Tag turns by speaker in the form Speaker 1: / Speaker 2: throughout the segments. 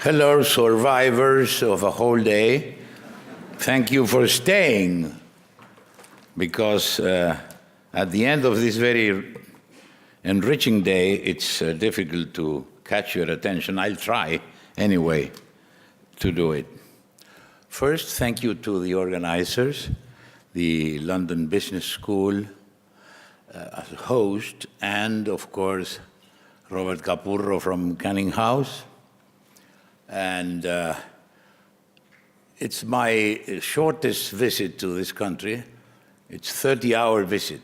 Speaker 1: Hello, survivors of a whole day. Thank you for staying, because at the end of this very enriching day, it's difficult to catch your attention. I'll try anyway to do it. First, thank you to the organizers, the London Business School as host, and of course, Robert Capurro from Canning House. And it's my shortest visit to this country. It's a 30-hour visit.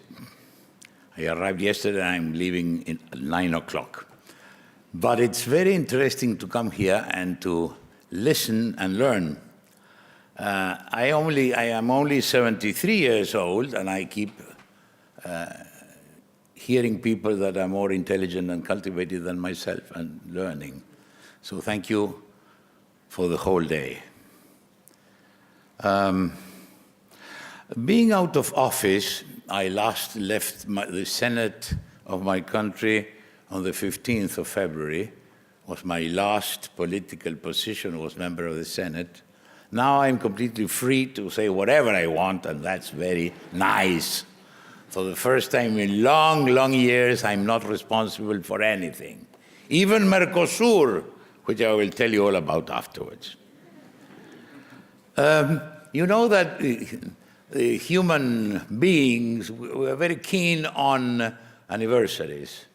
Speaker 1: I arrived yesterday, and I'm leaving at 9 o'clock. But it's very interesting to come here and to listen and learn. I am only 73 years old, and I keep hearing people that are more intelligent and cultivated than myself and learning. So thank you for the whole day. Being out of office, I last left the Senate of my country on the 15th of February. Was my last political position, was member of the Senate. Now I'm completely free to say whatever I want, and that's very nice. For the first time in long, long years, I'm not responsible for anything. Even Mercosur, which I will tell you all about afterwards. You know that the human beings were very keen on anniversaries.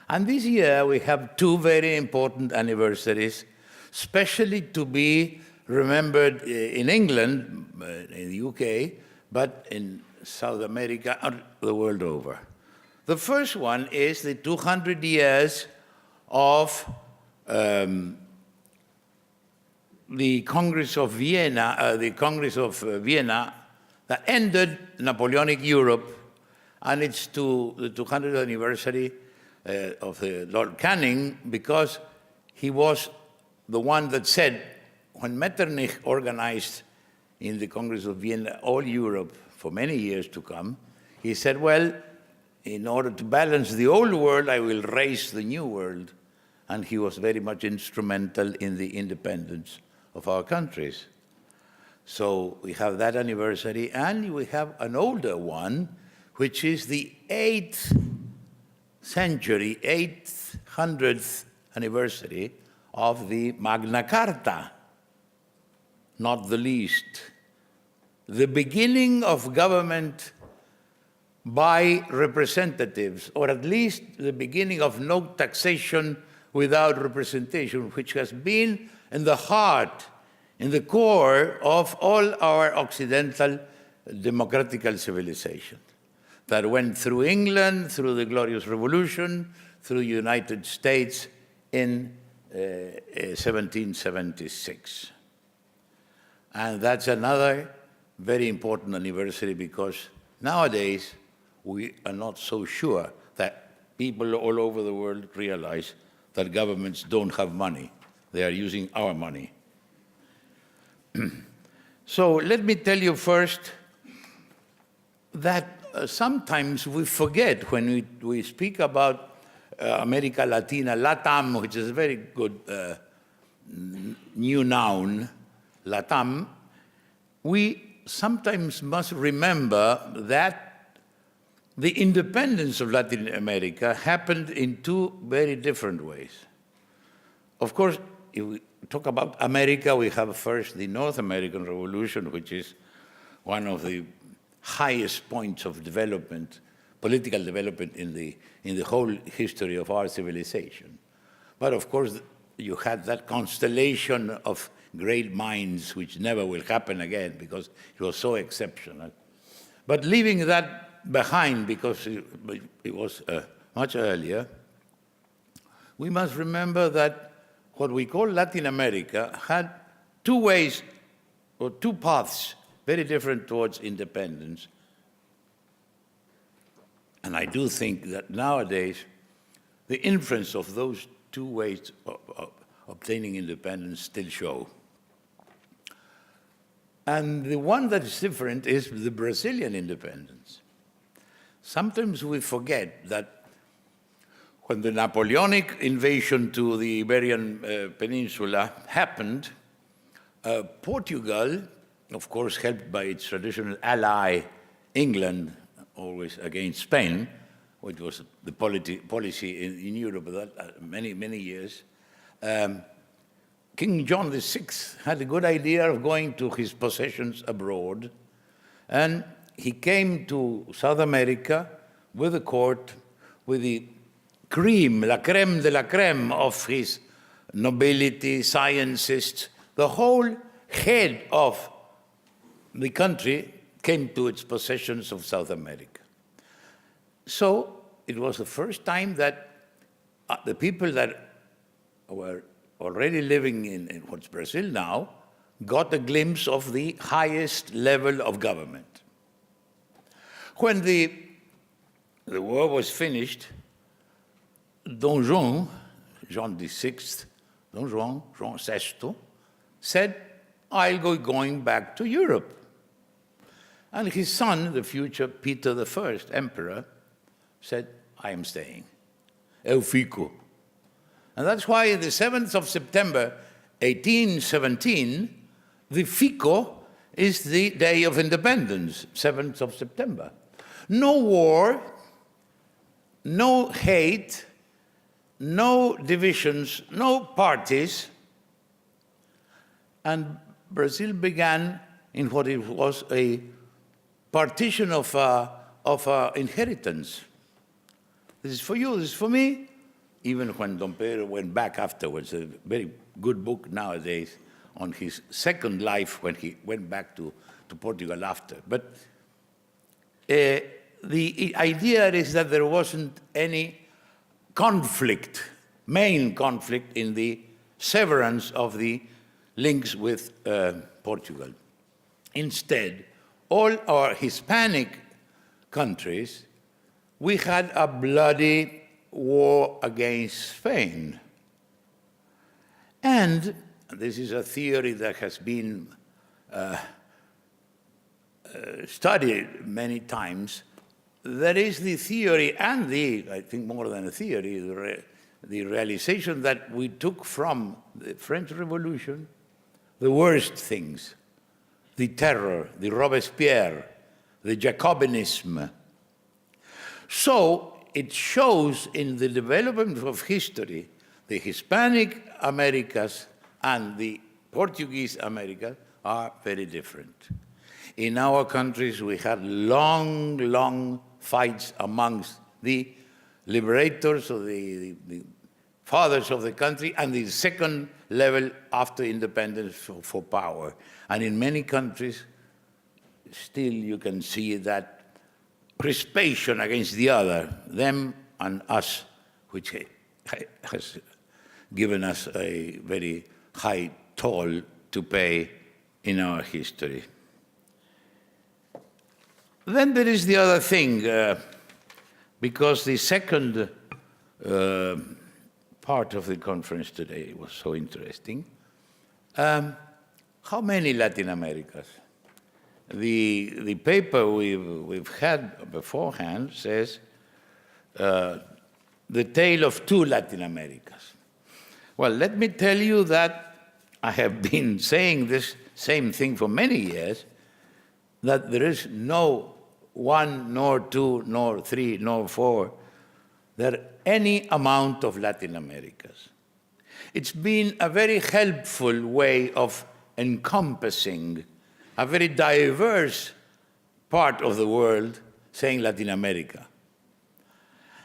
Speaker 1: And this year we have two very important anniversaries, especially to be remembered in England, in the UK, but in South America and the world over. The first one is the 200 years of the Congress of Vienna, that ended Napoleonic Europe, and it's to the 200th anniversary of the Lord Canning, because he was the one that said, when Metternich organized in the Congress of Vienna all Europe for many years to come, he said, well, in order to balance the old world, I will raise the new world. And he was very much instrumental in the independence of our countries. So we have that anniversary, and we have an older one, which is the 8th century, 800th anniversary of the Magna Carta, not the least. The beginning of government by representatives, or at least the beginning of no taxation without representation, which has been in the heart, in the core of all our Occidental democratical civilization, that went through England, through the Glorious Revolution, through the United States in 1776. And that's another very important anniversary, because nowadays we are not so sure that people all over the world realize that governments don't have money. They are using our money. So let me tell you first that sometimes we forget when we speak about America Latina, LATAM, which is a very good new noun, LATAM, we sometimes must remember that the independence of Latin America happened in two very different ways. Of course, if we talk about America, we have first the North American Revolution, which is one of the highest points of development, political development in the whole history of our civilization. But of course, you had that constellation of great minds, which never will happen again, because it was so exceptional. But leaving that behind, because it was much earlier, we must remember that what we call Latin America had two ways, or two paths, very different towards independence. And I do think that nowadays, the influence of those two ways of obtaining independence still show. And the one that is different is the Brazilian independence. Sometimes we forget that When the Napoleonic invasion to the Iberian Peninsula happened, Portugal, of course helped by its traditional ally, England, always against Spain, which was the policy in Europe many, many years, King John VI had a good idea of going to his possessions abroad, and he came to South America with a court, with the crème de la crème of his nobility, scientists. The whole head of the country came to its possessions of South America. So it was the first time that the people that were already living in what's Brazil now got a glimpse of the highest level of government. When the war was finished, Don Juan, John VI, Don Juan, Juan VI, said, I'll go going back to Europe. And his son, the future Peter I, emperor, said, I am staying. Eu fico. And that's why the 7th of September, 1817, the Fico is the day of independence, 7th of September. No war, no hate, no divisions, no parties. And Brazil began in what it was a partition of inheritance. This is for you, this is for me. Even when Dom Pedro went back afterwards, a very good book nowadays on his second life when he went back to Portugal after. But the idea is that there wasn't any conflict, main conflict in the severance of the links with Portugal. Instead, all our Hispanic countries, we had a bloody war against Spain. And this is a theory that has been studied many times. There is the theory and I think more than a theory, the realization that we took from the French Revolution the worst things, the terror, the Robespierre, the Jacobinism. So it shows in the development of history, the Hispanic Americas and the Portuguese Americas are very different. In our countries, we had long, long fights amongst the liberators or the fathers of the country and the second level after independence for power. And in many countries, still you can see that crispation against the other, them and us, which has given us a very high toll to pay in our history. Then there is the other thing, because the second part of the conference today was so interesting. How many Latin Americas? The paper we've had beforehand says the tale of two Latin Americas. Well, let me tell you that I have been saying this same thing for many years, that there is no one, nor two, nor three, nor four. There are any amount of Latin Americas. It's been a very helpful way of encompassing a very diverse part of the world, saying Latin America.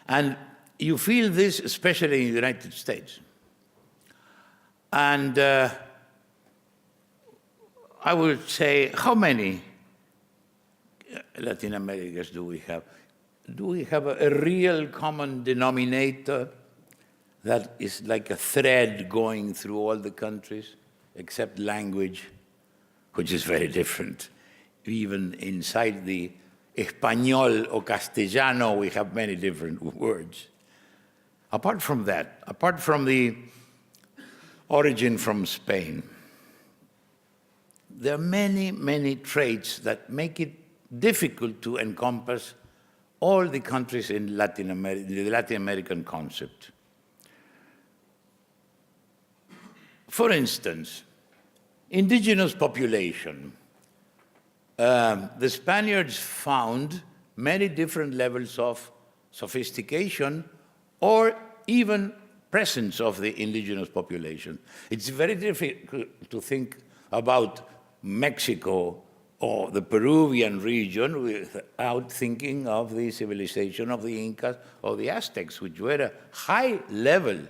Speaker 1: And you feel this especially in the United States. And I would say, how many Latin Americas do we have? Do we have a real common denominator that is like a thread going through all the countries, except language, which is very different? Even inside the Español or Castellano, we have many different words. Apart from that, apart from the origin from Spain, there are many, many traits that make it difficult to encompass all the countries in Latin America, the Latin American concept. For instance, indigenous population. The Spaniards found many different levels of sophistication or even presence of the indigenous population. It's very difficult to think about Mexico or the Peruvian region without thinking of the civilization of the Incas or the Aztecs, which were high-level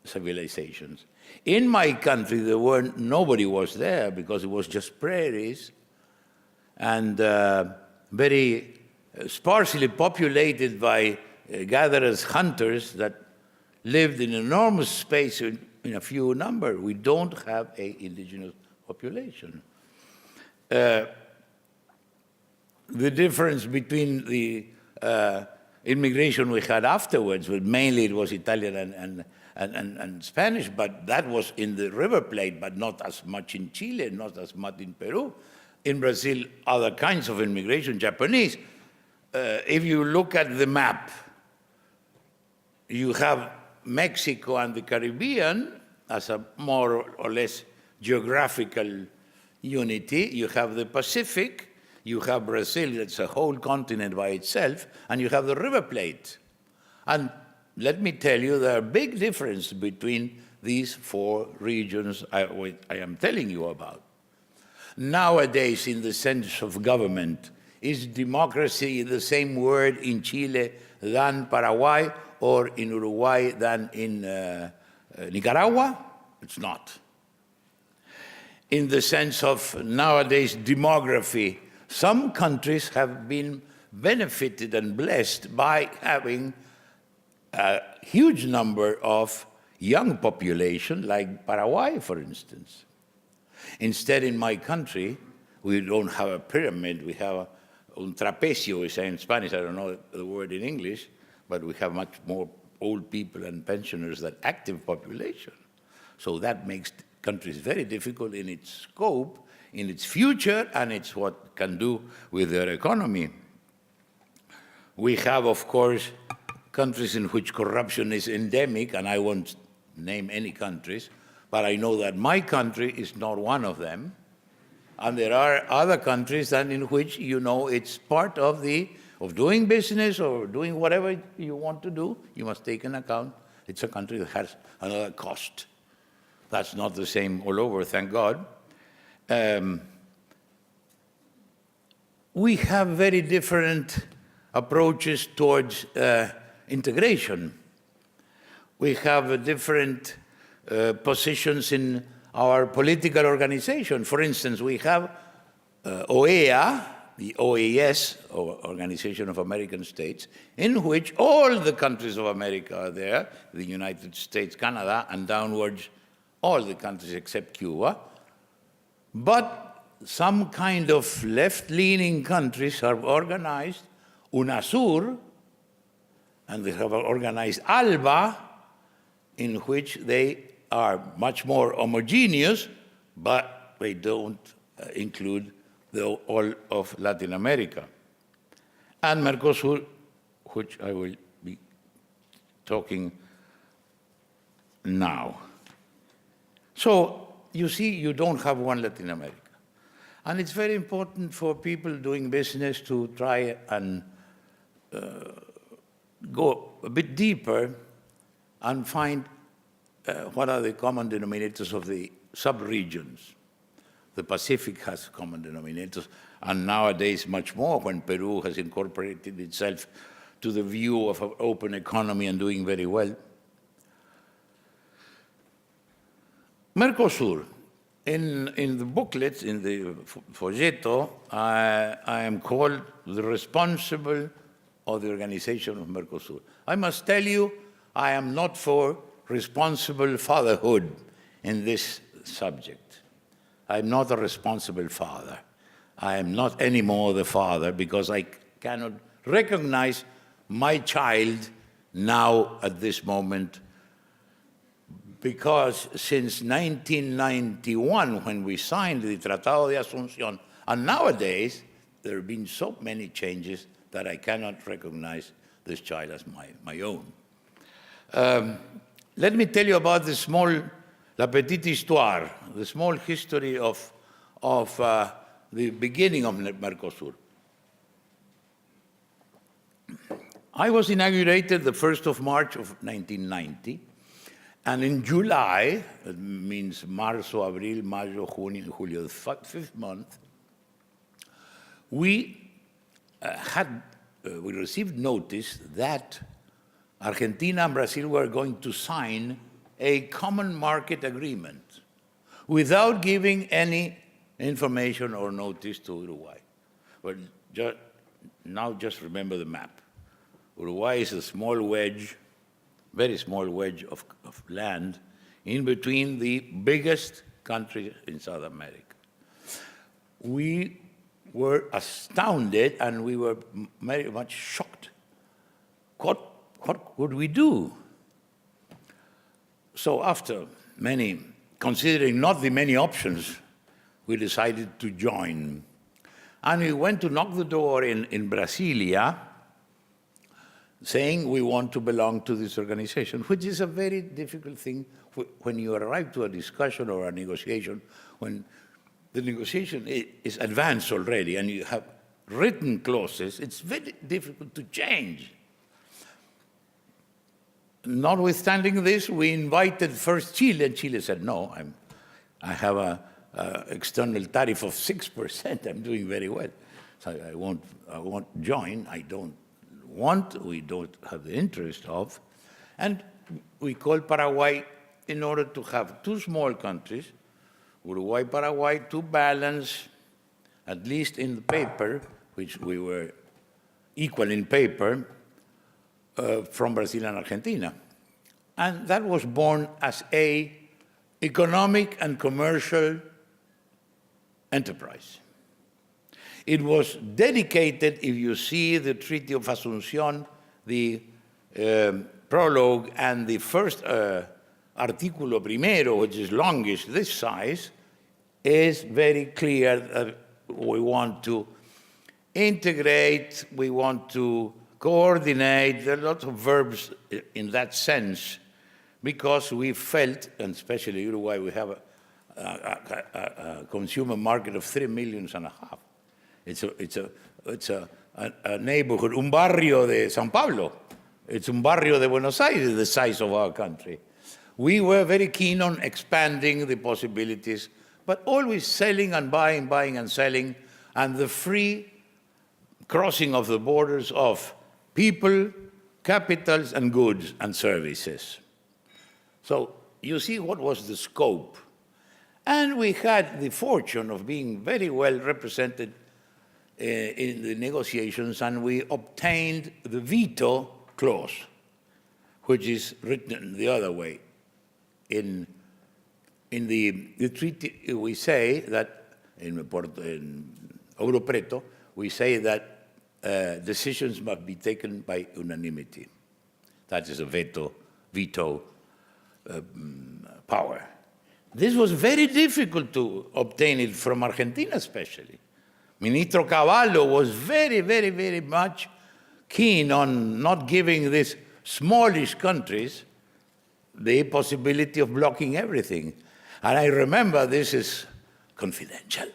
Speaker 1: civilizations. In my country, nobody was there because it was just prairies and very sparsely populated by gatherers, hunters that lived in enormous space in a few number. We don't have an indigenous population. The difference between the immigration we had afterwards, well, mainly it was Italian and Spanish, but that was in the River Plate, but not as much in Chile, not as much in Peru. In Brazil, other kinds of immigration, Japanese. If you look at the map, you have Mexico and the Caribbean as a more or less geographical unity. You have the Pacific, you have Brazil, that's a whole continent by itself, and you have the River Plate. And let me tell you, there are big differences between these four regions I am telling you about. Nowadays, in the sense of government, is democracy the same word in Chile than Paraguay or in Uruguay than in Nicaragua? It's not. In the sense of nowadays demography, some countries have been benefited and blessed by having a huge number of young population, like Paraguay, for instance. Instead, in my country, we don't have a pyramid, we have un trapecio, we say in Spanish, I don't know the word in English, but we have much more old people and pensioners than active population. So that makes countries very difficult in its scope, in its future, and it's what it can do with their economy. We have, of course, countries in which corruption is endemic, and I won't name any countries, but I know that my country is not one of them. And there are other countries in which, it's part of doing business or doing whatever you want to do, you must take into account it's a country that has another cost. That's not the same all over, thank God. We have very different approaches towards integration. We have different positions in our political organization. For instance, we have OEA, the OAS, or Organization of American States, in which all the countries of America are there, the United States, Canada, and downwards all the countries except Cuba. But some kind of left-leaning countries have organized UNASUR, and they have organized ALBA, in which they are much more homogeneous, but they don't include all of Latin America. And Mercosur, which I will be talking now. So you see, you don't have one Latin America. And it's very important for people doing business to try and go a bit deeper and find what are the common denominators of the sub-regions. The Pacific has common denominators, and nowadays much more when Peru has incorporated itself to the view of an open economy and doing very well. Mercosur. In the booklets, in the folleto, I am called the responsible of the organization of Mercosur. I must tell you, I am not for responsible fatherhood in this subject. I'm not a responsible father. I am not anymore the father because I cannot recognize my child now at this moment, because since 1991, when we signed the Tratado de Asunción, and nowadays there have been so many changes that I cannot recognize this child as my own. Let me tell you about la petite histoire, the small history of the beginning of Mercosur. I was inaugurated the 1st of March of 1990, and in July, it means Marzo, Abril, Mayo, Junio, Julio, the fifth month, we received notice that Argentina and Brazil were going to sign a common market agreement without giving any information or notice to Uruguay. But now just remember the map. Uruguay is a small wedge, very small wedge of land in between the biggest countries in South America. We were astounded and we were very much shocked. What would we do? So after considering not the many options, we decided to join. And we went to knock the door in Brasilia, saying we want to belong to this organization, which is a very difficult thing when you arrive to a discussion or a negotiation, when the negotiation is advanced already and you have written clauses, it's very difficult to change. Notwithstanding this, we invited first Chile, and Chile said, no, I have an external tariff of 6%, I'm doing very well. So I won't join, we don't have the interest of. And we called Paraguay in order to have two small countries, Uruguay, Paraguay, to balance, at least in the paper, which we were equal in paper, from Brazil and Argentina. And that was born as an economic and commercial enterprise. It was dedicated, if you see the Treaty of Asunción, the prologue, and the first artículo primero, which is longish, this size, is very clear that we want to integrate, we want to coordinate. There are lots of verbs in that sense, because we felt, and especially Uruguay, we have a consumer market of 3.5 million. It's a neighborhood, un barrio de San Pablo. It's un barrio de Buenos Aires, the size of our country. We were very keen on expanding the possibilities, but always selling and buying and selling, and the free crossing of the borders of people, capitals, and goods and services. So you see what was the scope. And we had the fortune of being very well represented in the negotiations, and we obtained the veto clause, which is written the other way. In the treaty, we say that, in Ouro Preto, we say that decisions must be taken by unanimity. That is a veto power. This was very difficult to obtain it from Argentina, especially. Ministro Cavallo was very, very, very much keen on not giving these smallish countries the possibility of blocking everything. And I remember, this is confidential,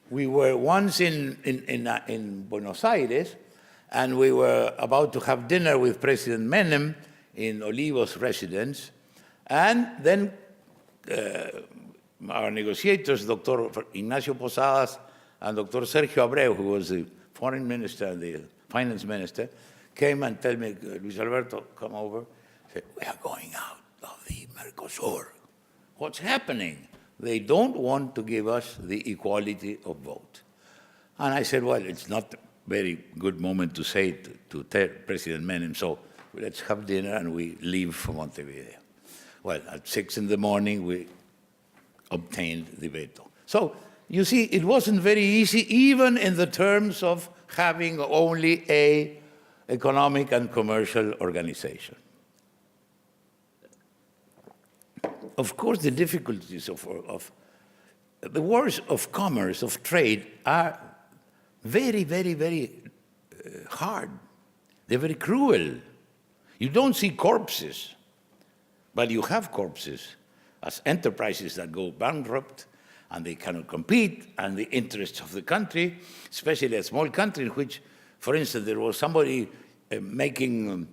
Speaker 1: we were once in Buenos Aires, and we were about to have dinner with President Menem in Olivos' residence, and then our negotiators, Dr. Ignacio Posadas and Dr. Sergio Abreu, who was the foreign minister and the finance minister, came and told me, Luis Alberto, come over. Said, we are going out of the Mercosur. What's happening? They don't want to give us the equality of vote. And I said, well, it's not a very good moment to say to President Menem, so let's have dinner and we leave for Montevideo. Well, at 6 in the morning, we obtained the veto. So you see, it wasn't very easy, even in the terms of having only an economic and commercial organization. Of course, the difficulties of the wars of commerce, of trade, are very, very, very hard. They're very cruel. You don't see corpses, but you have corpses as enterprises that go bankrupt and they cannot compete, and the interests of the country, especially a small country in which, for instance, there was somebody making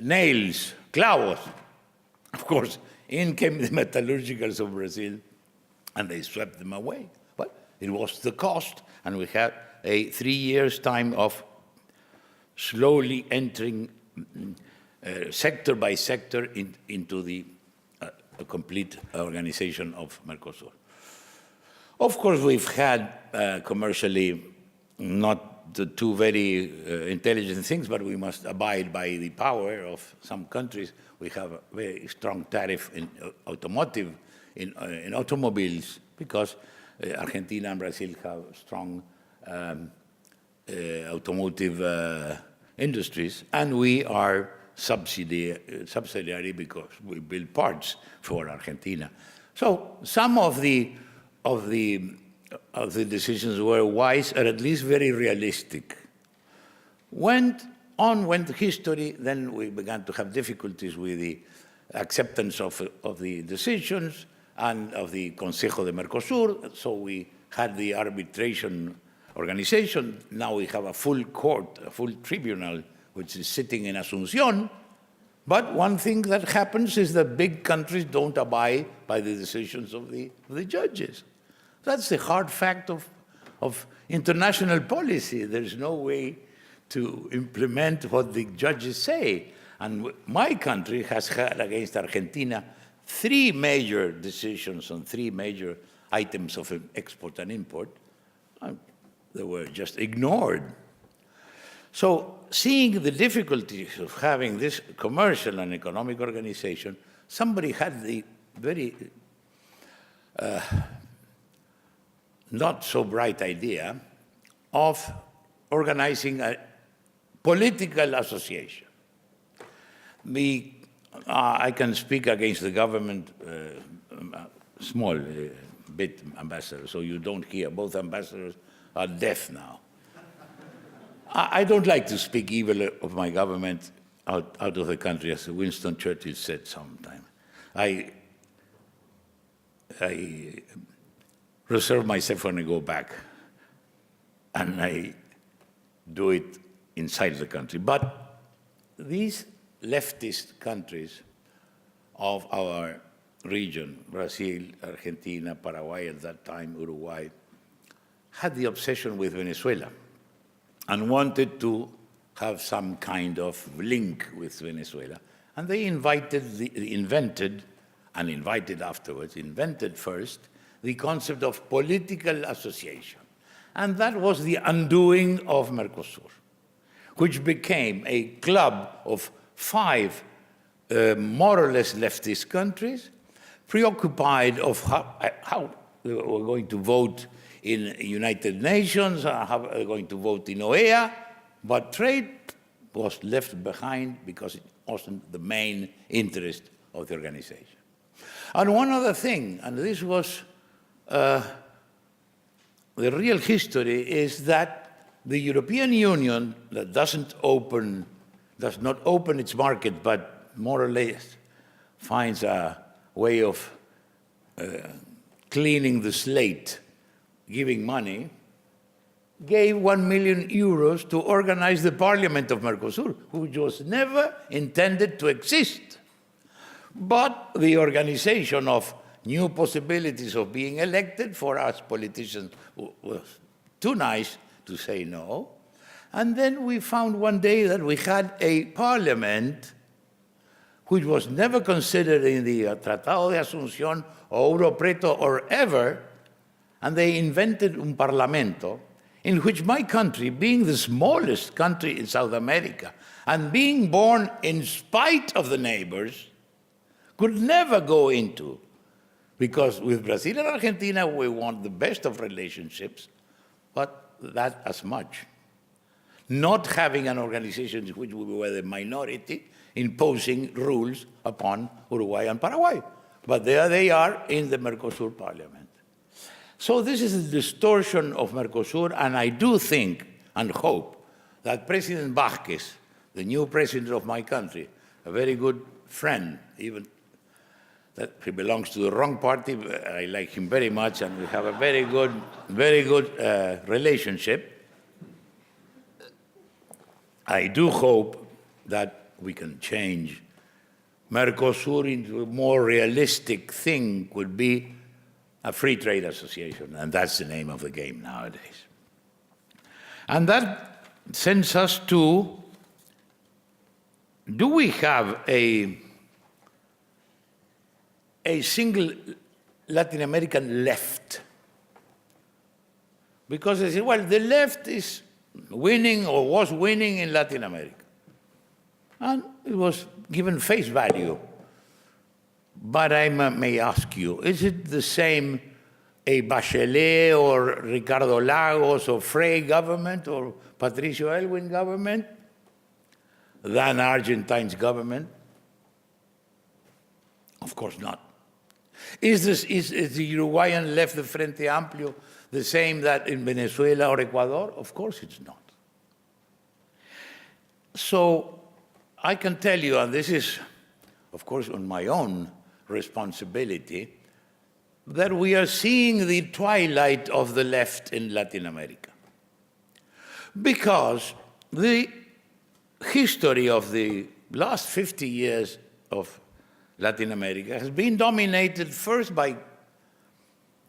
Speaker 1: nails, clavos. Of course, in came the metallurgicals of Brazil, and they swept them away. But it was the cost, and we had a 3 years' time of slowly entering sector by sector into the complete organization of Mercosur. Of course, we've had commercially not the two very intelligent things, but we must abide by the power of some countries. We have a very strong tariff in automotive, in automobiles, because Argentina and Brazil have strong automotive industries, and we are subsidiary because we build parts for Argentina. So some of the decisions were wise, or at least very realistic. Went history, then we began to have difficulties with the acceptance of the decisions and of the Consejo de Mercosur, so we had the arbitration organization. Now we have a full court, a full tribunal, which is sitting in Asunción. But one thing that happens is that big countries don't abide by the decisions of the judges. That's the hard fact of international policy. There's no way to implement what the judges say. And my country has had against Argentina 3 major decisions on 3 major items of export and import. They were just ignored. So seeing the difficulties of having this commercial and economic organization, somebody had the very not so bright idea of organizing a political association. I can speak against the government, small bit ambassador, so you don't hear. Both ambassadors are deaf now. I don't like to speak evil of my government out of the country, as Winston Churchill said sometime. I reserve myself when I go back, and I do it inside the country. But these leftist countries of our region, Brazil, Argentina, Paraguay at that time, Uruguay, had the obsession with Venezuela and wanted to have some kind of link with Venezuela. And they invented first, the concept of political association. And that was the undoing of Mercosur, which became a club of 5 more or less leftist countries, preoccupied of how they were going to vote in United Nations, how they were going to vote in OEA, but trade was left behind because it wasn't the main interest of the organization. And one other thing, and this was the real history, is that the European Union that does not open its market, but more or less finds a way of cleaning the slate, giving money, gave 1 million euros to organize the parliament of Mercosur, which was never intended to exist. But the organization of new possibilities of being elected for us politicians was too nice to say no. And then we found one day that we had a parliament which was never considered in the Tratado de Asunción or Ouro Preto or ever, and they invented un parlamento in which my country, being the smallest country in South America and being born in spite of the neighbors, could never go into. Because with Brazil and Argentina, we want the best of relationships, but that as much. Not having an organization in which we were the minority, imposing rules upon Uruguay and Paraguay. But there they are in the Mercosur parliament. So this is a distortion of Mercosur, and I do think and hope that President Vázquez, the new president of my country, a very good friend, even that he belongs to the wrong party, but I like him very much, and we have a very good relationship. I do hope that we can change Mercosur into a more realistic thing, could be a free trade association, and that's the name of the game nowadays. And that sends us to, do we have a single Latin American left? Because they say, well, the left is winning or was winning in Latin America. And it was given face value. But I may ask you, is it the same a Bachelet or Ricardo Lagos or Frey government or Patricio Elwin government than Argentine's government? Of course not. Is the Uruguayan left, the Frente Amplio, the same that in Venezuela or Ecuador? Of course it's not. So I can tell you, and this is, of course, on my own responsibility, that we are seeing the twilight of the left in Latin America. Because the history of the last 50 years of Latin America has been dominated first by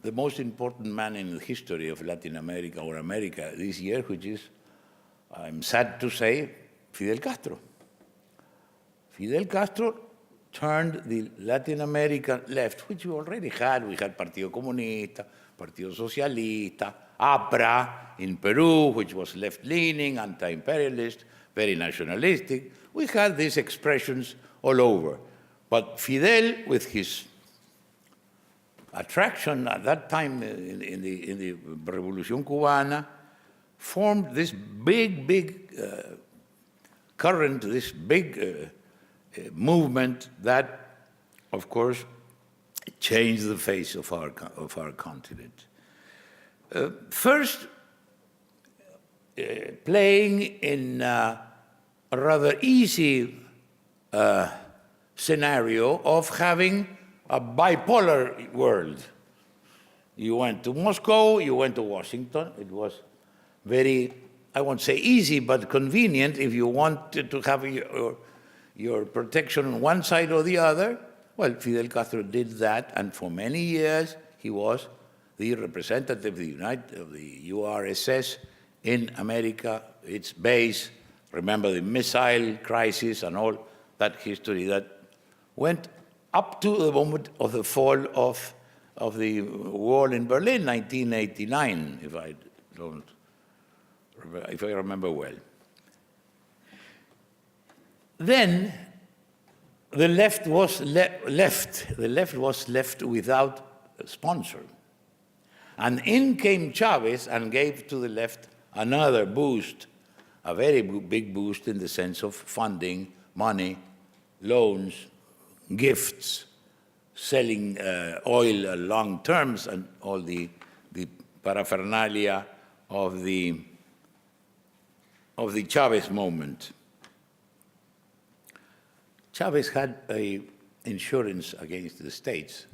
Speaker 1: the most important man in the history of Latin America or America this year, which is, I'm sad to say, Fidel Castro. Fidel Castro turned the Latin American left, which we already had. We had Partido Comunista, Partido Socialista, APRA in Peru, which was left-leaning, anti-imperialist, very nationalistic. We had these expressions all over. But Fidel, with his attraction at that time in the Revolución Cubana, formed this big current, this big movement that, of course, changed the face of our continent. First, playing in a rather easy scenario of having a bipolar world. You went to Moscow, you went to Washington. It was very, I won't say easy, but convenient if you wanted to have your protection on one side or the other. Well, Fidel Castro did that, and for many years he was the representative of the URSS in America, its base. Remember the missile crisis and all that history that went up to the moment of the fall of the wall in Berlin, 1989, if I remember well. Then the left was left without a sponsor. And in came Chavez and gave to the left another boost, a very big boost in the sense of funding, money, loans, gifts, selling oil at long terms, and all the paraphernalia of the Chavez moment. Chavez had an insurance against the states,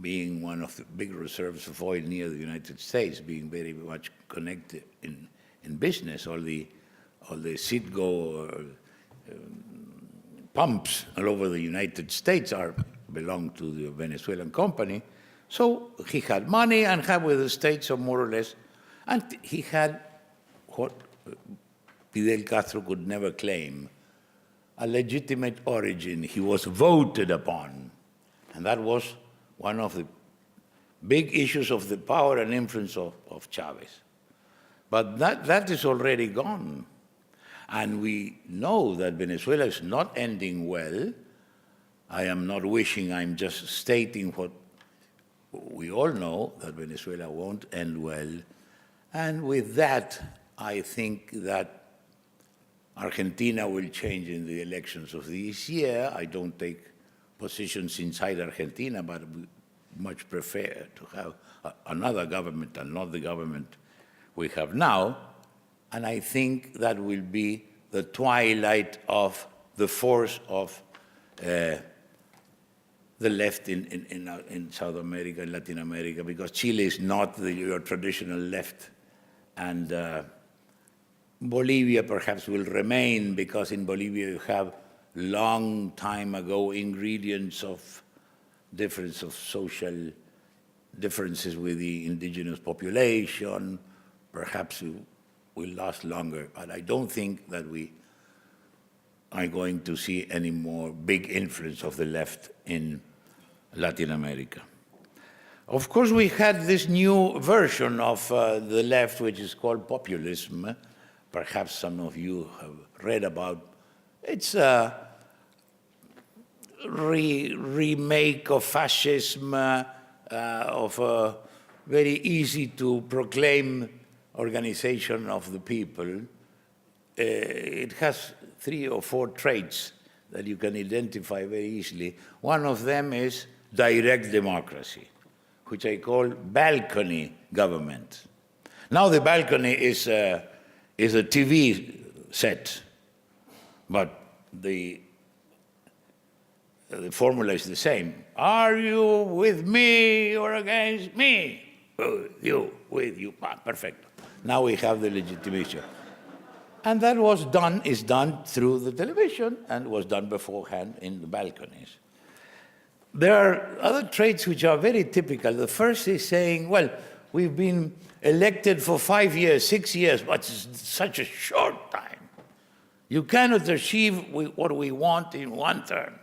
Speaker 1: being one of the big reserves of oil near the United States, being very much connected in business. All the Citgo pumps all over the United States belong to the Venezuelan company. So he had money and had with the states, so more or less, and he had what Fidel Castro could never claim, a legitimate origin. He was voted upon. And that was one of the big issues of the power and influence of Chavez. But that is already gone. And we know that Venezuela is not ending well. I am not wishing, I'm just stating what we all know, that Venezuela won't end well. And with that, I think that Argentina will change in the elections of this year. I don't take positions inside Argentina, but we much prefer to have another government and not the government we have now. And I think that will be the twilight of the force of the left in South America, in Latin America, because Chile is not your traditional left. And Bolivia perhaps will remain, because in Bolivia you have long time ago ingredients of difference of social differences with the indigenous population. Perhaps it will last longer, but I don't think that we are going to see any more big influence of the left in Latin America. Of course, we had this new version of the left, which is called populism. Perhaps some of you have read about. It's a remake of fascism, of a very easy to proclaim organization of the people. It has 3 or 4 traits that you can identify very easily. One of them is direct democracy, which I call balcony government. Now the balcony is a TV set, but the formula is the same. Are you with me or against me? With you, perfect. Now we have the legitimation. And that is done through the television and was done beforehand in the balconies. There are other traits which are very typical. The first is saying, well, we've been elected for 5 years, 6 years, but it's such a short time. You cannot achieve what we want in one term.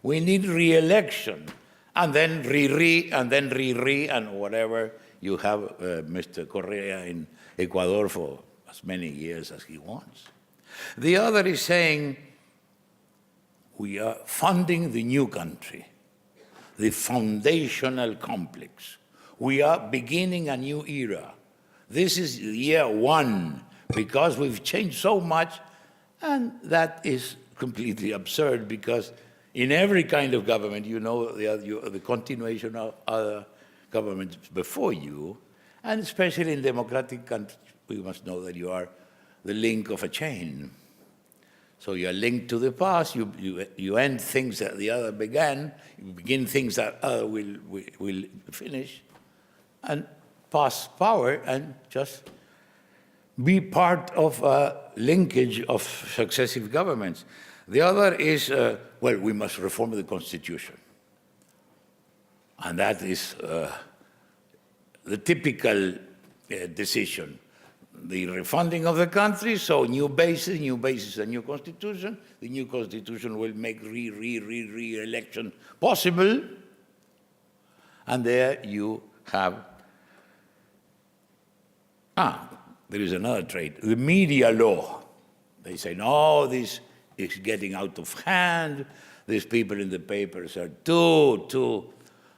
Speaker 1: We need re-election, and then and then and whatever. You have Mr. Correa in Ecuador for as many years as he wants. The other is saying, we are funding the new country, the foundational complex. We are beginning a new era. This is year 1, because we've changed so much, and that is completely absurd, because in every kind of government, you know the continuation of other governments before you, and especially in democratic countries, we must know that you are the link of a chain. So you are linked to the past, you end things that the other began, you begin things that other will finish, and pass power and just be part of a linkage of successive governments. The other is, well, we must reform the Constitution. And that is the typical decision. The refunding of the country, so new basis, a new constitution. The new constitution will make re-election possible. And there you have, there is another trait, the media law. They say, no, this is getting out of hand. These people in the papers are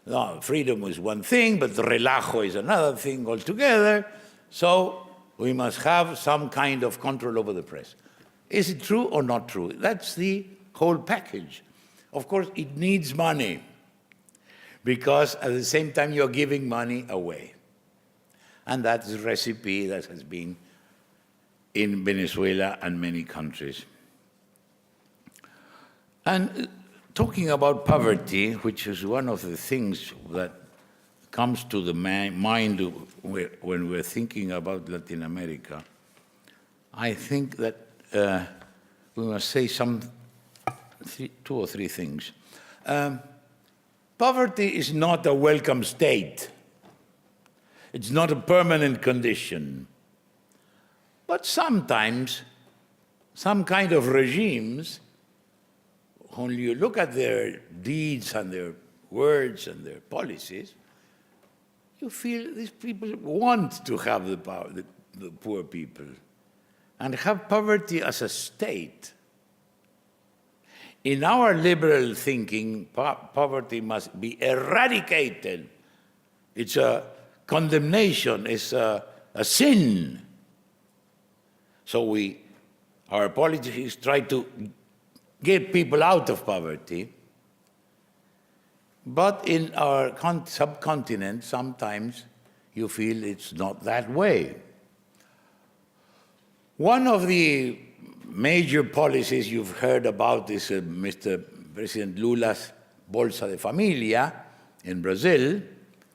Speaker 1: no, freedom is one thing, but relajo is another thing altogether. So we must have some kind of control over the press. Is it true or not true? That's the whole package. Of course, it needs money, because at the same time you're giving money away. And that's a recipe that has been in Venezuela and many countries. And talking about poverty, which is one of the things that comes to the mind when we're thinking about Latin America, I think that we must say 2 or 3 things. Poverty is not a welcome state. It's not a permanent condition. But sometimes, some kind of regimes, when you look at their deeds and their words and their policies, you feel these people want to have the power, the poor people, and have poverty as a state. In our liberal thinking, poverty must be eradicated. It's a condemnation, it's a sin. So our politics try to get people out of poverty. But in our subcontinent, sometimes you feel it's not that way. One of the major policies you've heard about is Mr. President Lula's Bolsa de Familia in Brazil,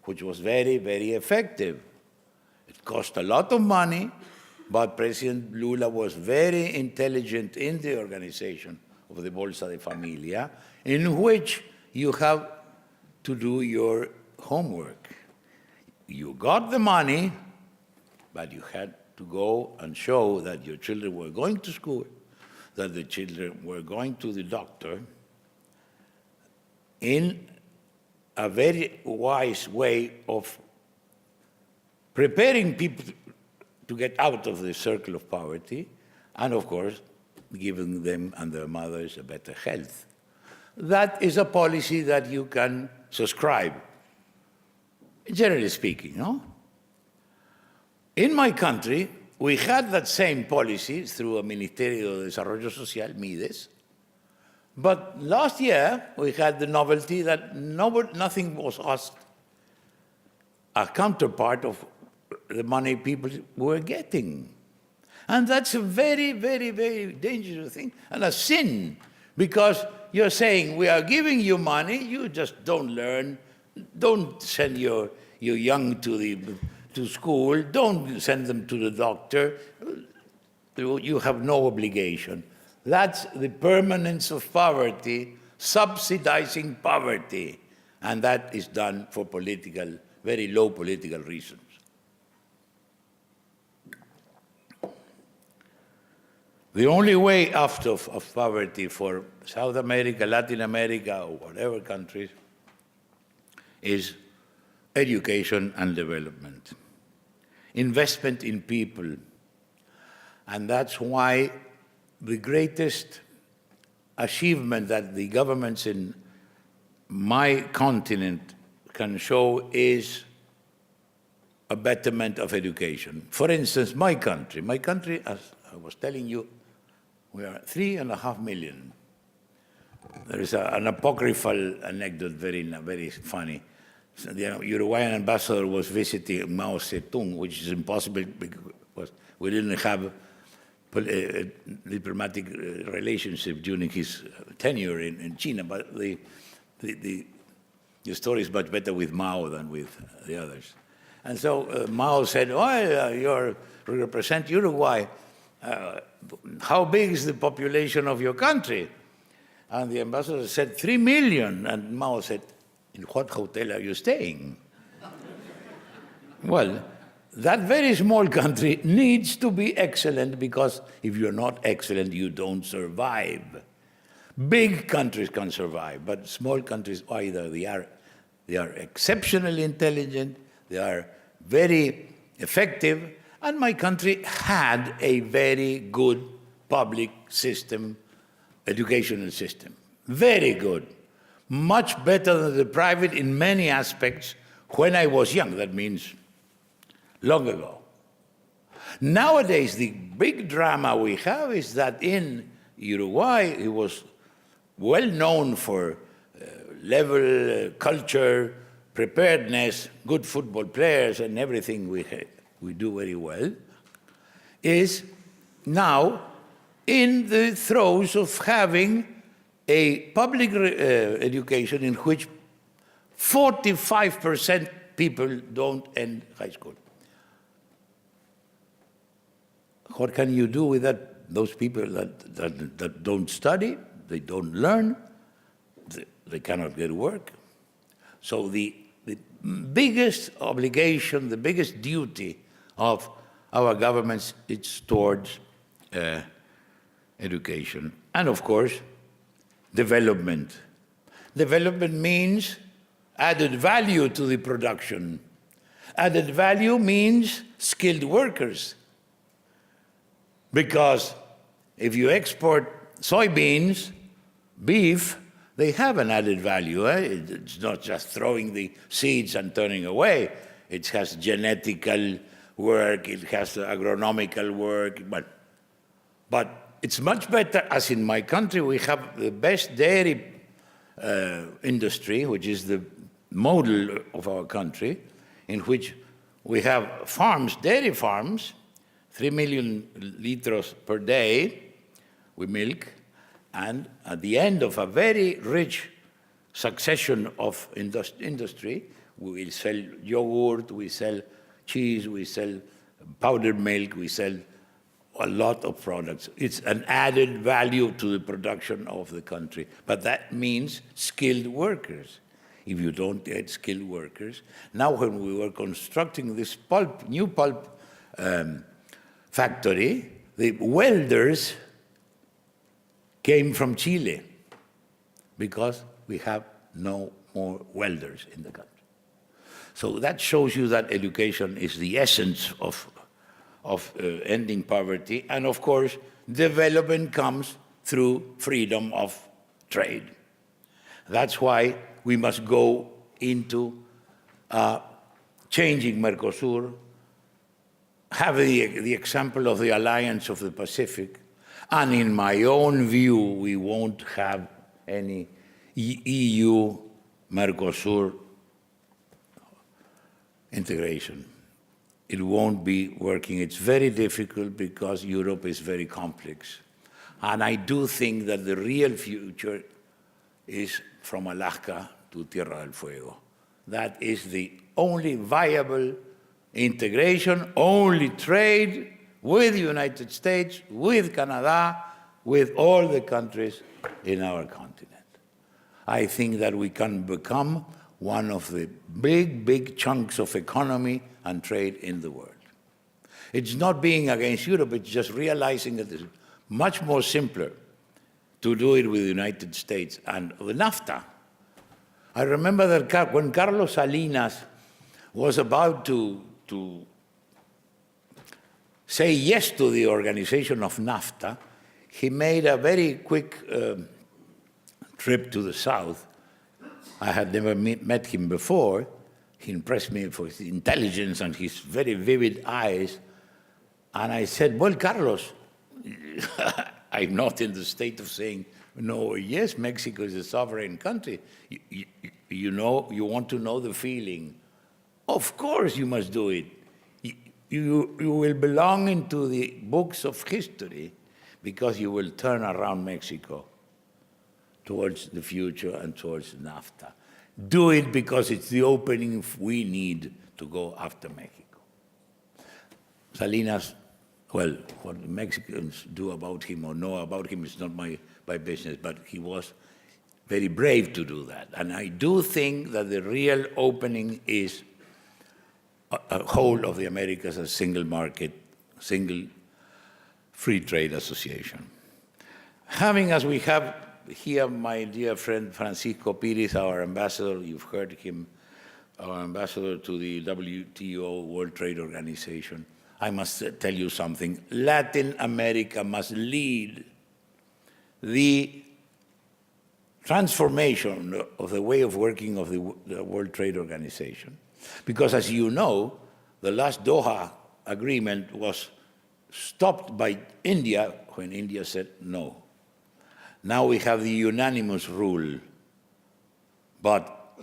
Speaker 1: which was very, very effective. It cost a lot of money, but President Lula was very intelligent in the organization of the Bolsa de Familia, in which you have to do your homework. You got the money, but you had to go and show that your children were going to school, that the children were going to the doctor, in a very wise way of preparing people to get out of the circle of poverty, and of course, giving them and their mothers a better health. That is a policy that you can subscribe, generally speaking, no? In my country, we had that same policy through a Ministerio de Desarrollo Social, MIDES, but last year we had the novelty that nothing was asked, a counterpart of the money people were getting. And that's a very, very, very dangerous thing and a sin, because you're saying, we are giving you money, you just don't learn, don't send your young to school, don't send them to the doctor, you have no obligation. That's the permanence of poverty, subsidizing poverty, and that is done for political, very low political reasons. The only way out of poverty for South America, Latin America, or whatever countries is education and development, investment in people. And that's why the greatest achievement that the governments in my continent can show is a betterment of education. For instance, my country, as I was telling you, we are 3.5 million. There is an apocryphal anecdote, very funny. So the Uruguayan ambassador was visiting Mao Zedong, which is impossible because we didn't have a diplomatic relationship during his tenure in China. But the story is much better with Mao than with the others. And so Mao said, "Oh, you represent Uruguay. How big is the population of your country?" And the ambassador said, 3 million. And Mao said, "In what hotel are you staying?" Well, that very small country needs to be excellent, because if you're not excellent, you don't survive. Big countries can survive, but small countries, either they are exceptionally intelligent, they are very effective, and my country had a very good public system, educational system. Very good. Much better than the private in many aspects when I was young. That means long ago. Nowadays, the big drama we have is that in Uruguay, it was well known for level, culture, preparedness, good football players, and everything we do very well, is now in the throes of having a public education in which 45% people don't end high school. What can you do with that? Those people that don't study, they don't learn, they cannot get work. So the biggest obligation, the biggest duty of our governments is towards education. And of course, development. Development means added value to the production. Added value means skilled workers. Because if you export soybeans, beef, they have an added value. It's not just throwing the seeds and turning away. It has genetical work, it has agronomical work, but it's much better, as in my country, we have the best dairy industry, which is the model of our country, in which we have farms, dairy farms, 3 million liters per day with milk, and at the end of a very rich succession of industry, we will sell yogurt, we sell cheese, we sell powdered milk, we sell a lot of products. It's an added value to the production of the country, but that means skilled workers. If you don't get skilled workers, now when we were constructing this new pulp factory, the welders came from Chile because we have no more welders in the country. So that shows you that education is the essence of ending poverty. And of course, development comes through freedom of trade. That's why we must go into changing Mercosur, have the example of the Alliance of the Pacific, and in my own view, we won't have any EU-Mercosur integration. It won't be working. It's very difficult because Europe is very complex. And I do think that the real future is from Alaska to Tierra del Fuego. That is the only viable integration, only trade with the United States, with Canada, with all the countries in our continent. I think that we can become one of the big chunks of economy and trade in the world. It's not being against Europe, it's just realizing that it's much more simpler to do it with the United States and the NAFTA. I remember that when Carlos Salinas was about to say yes to the organization of NAFTA, he made a very quick trip to the South. I had never met him before. He impressed me for his intelligence and his very vivid eyes. And I said, well, Carlos, I'm not in the state of saying no or yes. Mexico is a sovereign country. You want to know the feeling. Of course you must do it. You will belong into the books of history because you will turn around Mexico towards the future and towards NAFTA. Do it because it's the opening we need to go after Mexico. Salinas, well, what the Mexicans do about him or know about him is not my business, but he was very brave to do that. And I do think that the real opening is a whole of the Americas as single market, single free trade association. Having, as we have here, my dear friend Francisco Pires, our ambassador, you've heard him, our ambassador to the WTO, World Trade Organization. I must tell you something. Latin America must lead the transformation of the way of working of the World Trade Organization. Because as you know, the last Doha agreement was stopped by India when India said no. Now we have the unanimous rule. But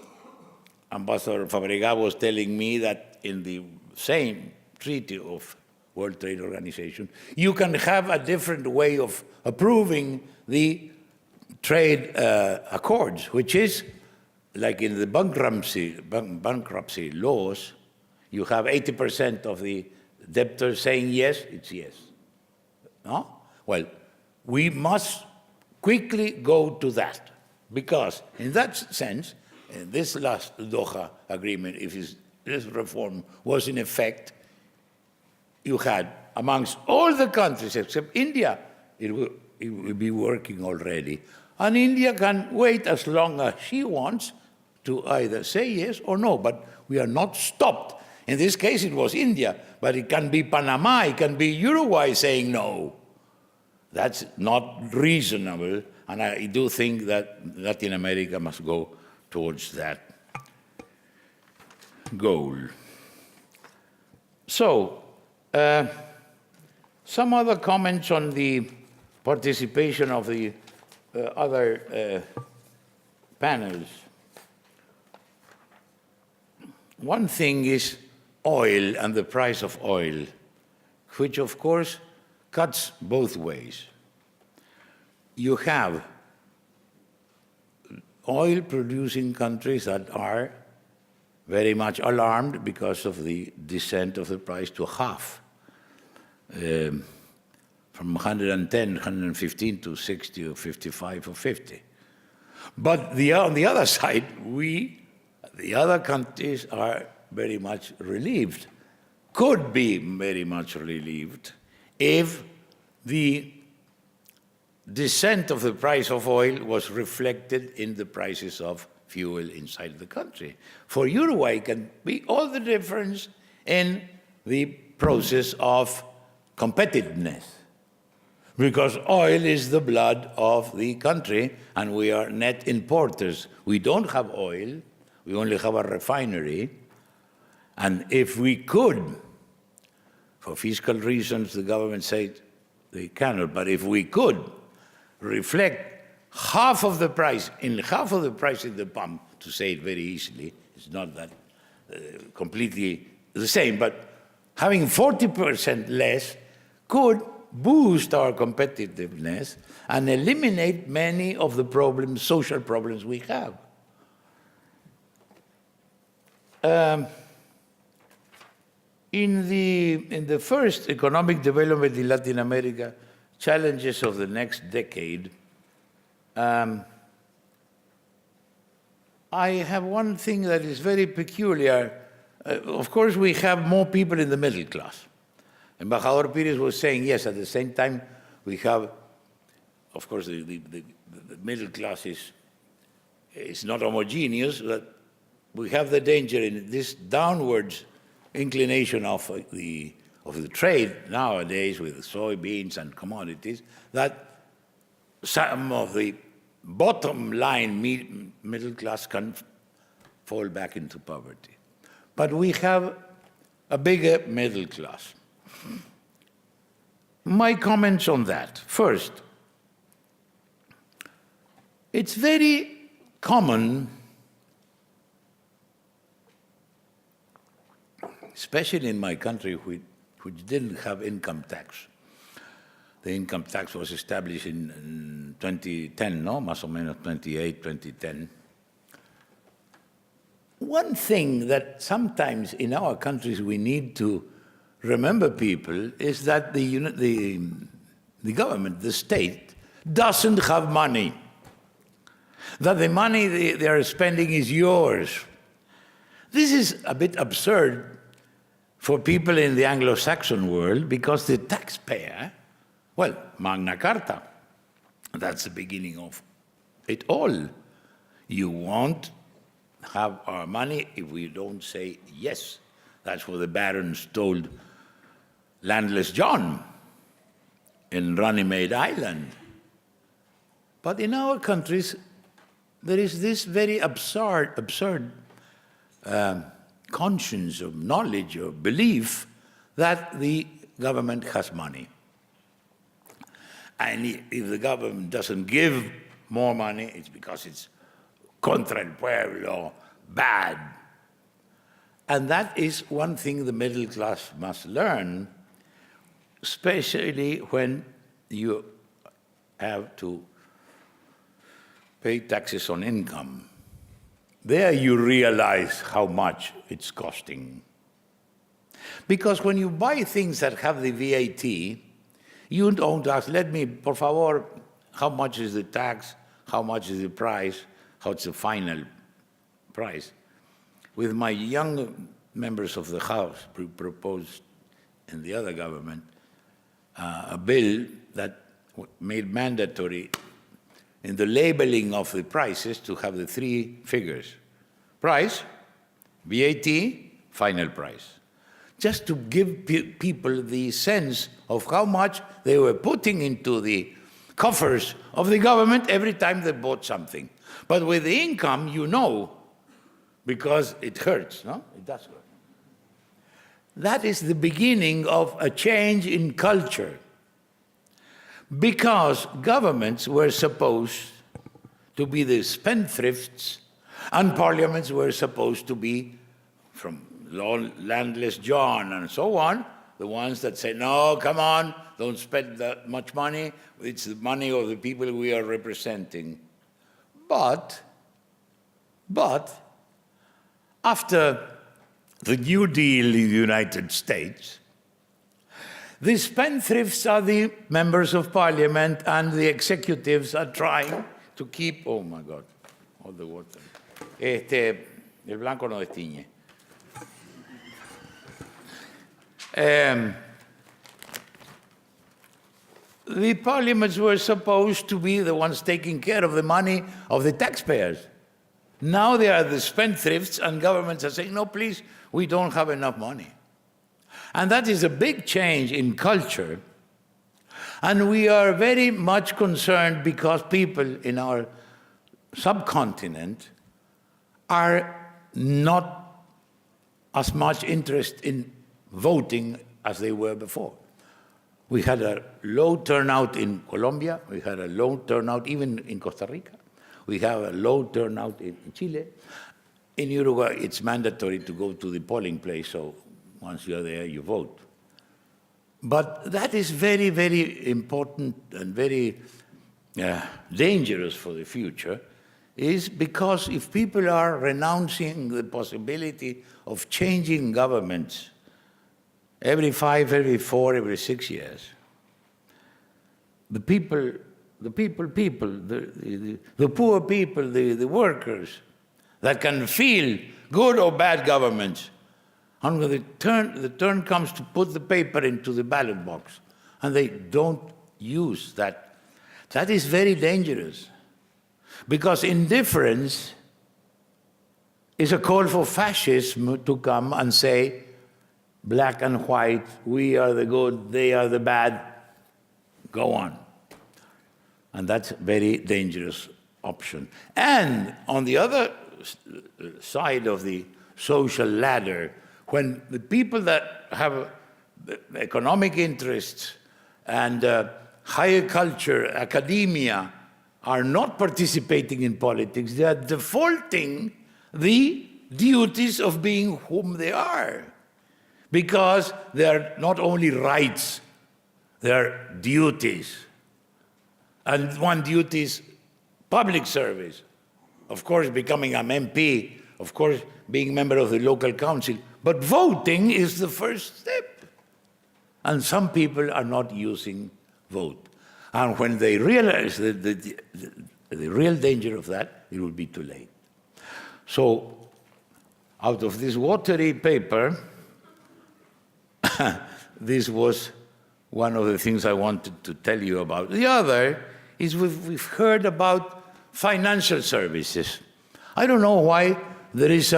Speaker 1: Ambassador Fabregat was telling me that in the same treaty of World Trade Organization, you can have a different way of approving the trade accords, which is like in the bankruptcy laws, you have 80% of the debtors saying yes, it's yes. No? Well, we must quickly go to that, because in that sense, in this last Doha agreement, if this reform was in effect, you had amongst all the countries except India, it will be working already. And India can wait as long as she wants to either say yes or no, but we are not stopped. In this case, it was India, but it can be Panama, it can be Uruguay saying no. That's not reasonable, and I do think that Latin America must go towards that goal. So, some other comments on the participation of the other panels. One thing is oil and the price of oil. which of course cuts both ways. You have oil-producing countries that are very much alarmed because of the descent of the price to half, from 110, 115 to 60 or 55 or 50. But on the other side, the other countries are very much relieved, could be very much relieved, if the descent of the price of oil was reflected in the prices of fuel inside the country. For Uruguay, it can be all the difference in the process of competitiveness, because oil is the blood of the country, and we are net importers. We don't have oil, we only have a refinery, and if we could, for fiscal reasons, the government said they cannot, but if we could reflect half of the price in the pump, to say it very easily, it's not that completely the same, but having 40% less could boost our competitiveness and eliminate many of the problems, social problems we have. In the first economic development in Latin America, challenges of the next decade, I have one thing that is very peculiar. Of course, we have more people in the middle class. Embajador Pires was saying, yes, at the same time, we have, of course, the middle class is not homogeneous, but we have the danger in this downwards inclination of the trade nowadays with soybeans and commodities, that some of the bottom line middle class can fall back into poverty. But we have a bigger middle class. My comments on that. First, it's very common, especially in my country, which didn't have income tax. The income tax was established in 2010, no? Más o menos 28, 2010. One thing that sometimes in our countries we need to remember people is that the government, the state, doesn't have money. That the money they are spending is yours. This is a bit absurd for people in the Anglo-Saxon world, because the taxpayer, well, Magna Carta, that's the beginning of it all. You won't have our money if we don't say yes. That's what the barons told landless John in Runnymede Island. But in our countries, there is this very absurd conscience of knowledge or belief that the government has money. And if the government doesn't give more money, it's because it's contra el pueblo, bad. And that is one thing the middle class must learn, especially when you have to pay taxes on income. There you realize how much it's costing. Because when you buy things that have the VAT, you don't ask, let me, por favor, how much is the tax, how much is the price, what's the final price. With my young members of the House, we proposed in the other government a bill that made mandatory in the labeling of the prices to have the three figures: price, VAT, final price. Just to give people the sense of how much they were putting into the coffers of the government every time they bought something. But with the income, you know, because it hurts, no? It does hurt. That is the beginning of a change in culture. Because governments were supposed to be the spendthrifts, and parliaments were supposed to be, from landless John and so on, the ones that say, no, come on, don't spend that much money. It's the money of the people we are representing. But after the New Deal in the United States, the spendthrifts are the members of parliament and the executives are trying to keep, oh my God, all the water. El blanco no destiñe. The parliaments were supposed to be the ones taking care of the money of the taxpayers. Now they are the spendthrifts, and governments are saying, no, please, we don't have enough money. And that is a big change in culture. And we are very much concerned because people in our subcontinent are not as much interested in voting as they were before. We had a low turnout in Colombia. We had a low turnout even in Costa Rica. We have a low turnout in Chile. In Uruguay, it's mandatory to go to the polling place, so once you're there, you vote. But that is very, very important and very dangerous for the future, is because if people are renouncing the possibility of changing governments every 5, every 4, every 6 years, the poor people, the workers that can feel good or bad governments, and when the turn comes to put the paper into the ballot box, and they don't use that, that is very dangerous. Because indifference is a call for fascism to come and say, black and white, we are the good, they are the bad, go on. And that's a very dangerous option. And on the other side of the social ladder, when the people that have economic interests and higher culture, academia, are not participating in politics, they are defaulting the duties of being whom they are. Because they are not only rights, they are duties. And one duty is public service. Of course, becoming an MP, of course, being a member of the local council. But voting is the first step. And some people are not using vote. And when they realize the real danger of that, it will be too late. So, out of this watery paper, this was one of the things I wanted to tell you about. The other is we've heard about financial services. I don't know why there is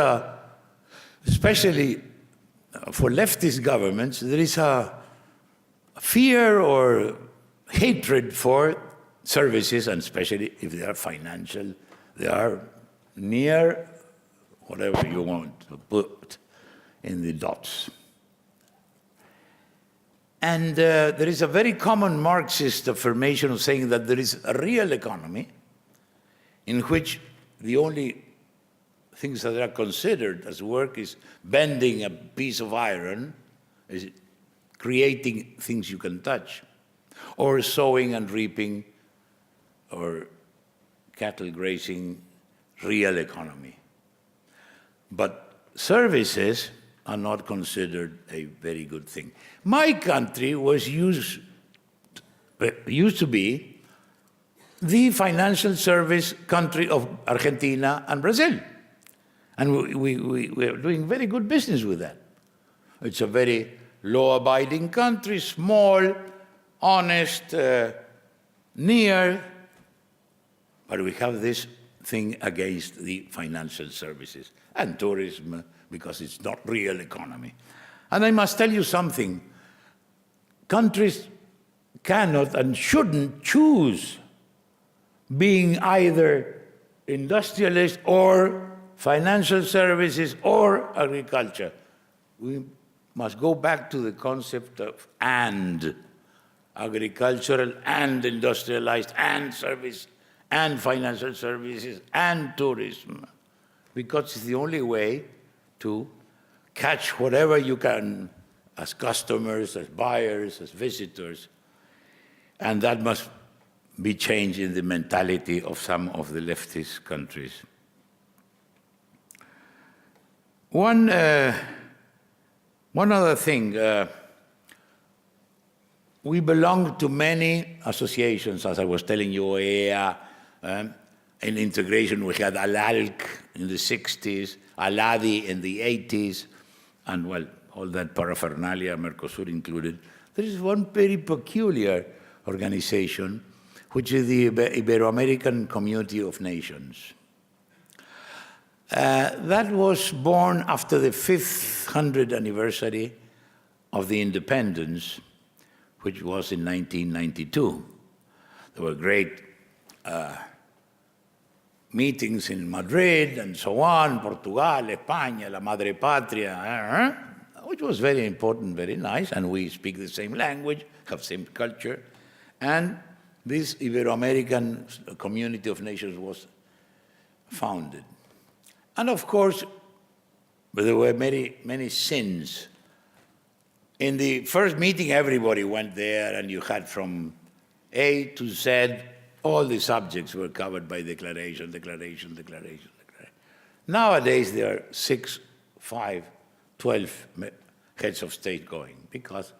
Speaker 1: especially for leftist governments, there is a fear or hatred for services, and especially if they are financial, they are near whatever you want to put in the dots. And there is a very common Marxist affirmation of saying that there is a real economy in which the only things that are considered as work is bending a piece of iron, is creating things you can touch, or sowing and reaping, or cattle grazing, real economy. But services are not considered a very good thing. My country was used to be the financial service country of Argentina and Brazil. And we are doing very good business with that. It's a very law-abiding country, small, honest, near, but we have this thing against the financial services and tourism because it's not real economy. And I must tell you something. Countries cannot and shouldn't choose being either industrialist or financial services or agriculture. We must go back to the concept of and, agricultural and industrialized and service and financial services and tourism, because it's the only way to catch whatever you can as customers, as buyers, as visitors. And that must be changed in the mentality of some of the leftist countries. One other thing, we belong to many associations, as I was telling you, OEA, in integration we had ALALC in the 60s, ALADI in the 80s, and well, all that paraphernalia, Mercosur included. There is one very peculiar organization, which is the Ibero-American Community of Nations. That was born after the 500th anniversary of the independence, which was in 1992. There were great meetings in Madrid and so on, Portugal, España, la madre patria, which was very important, very nice, and we speak the same language, have same culture. And this Ibero-American Community of Nations was founded. And of course, there were many, many sins. In the first meeting, everybody went there, and you had from A to Z, all the subjects were covered by declaration. Nowadays, there are 6, 5, 12 heads of state going, because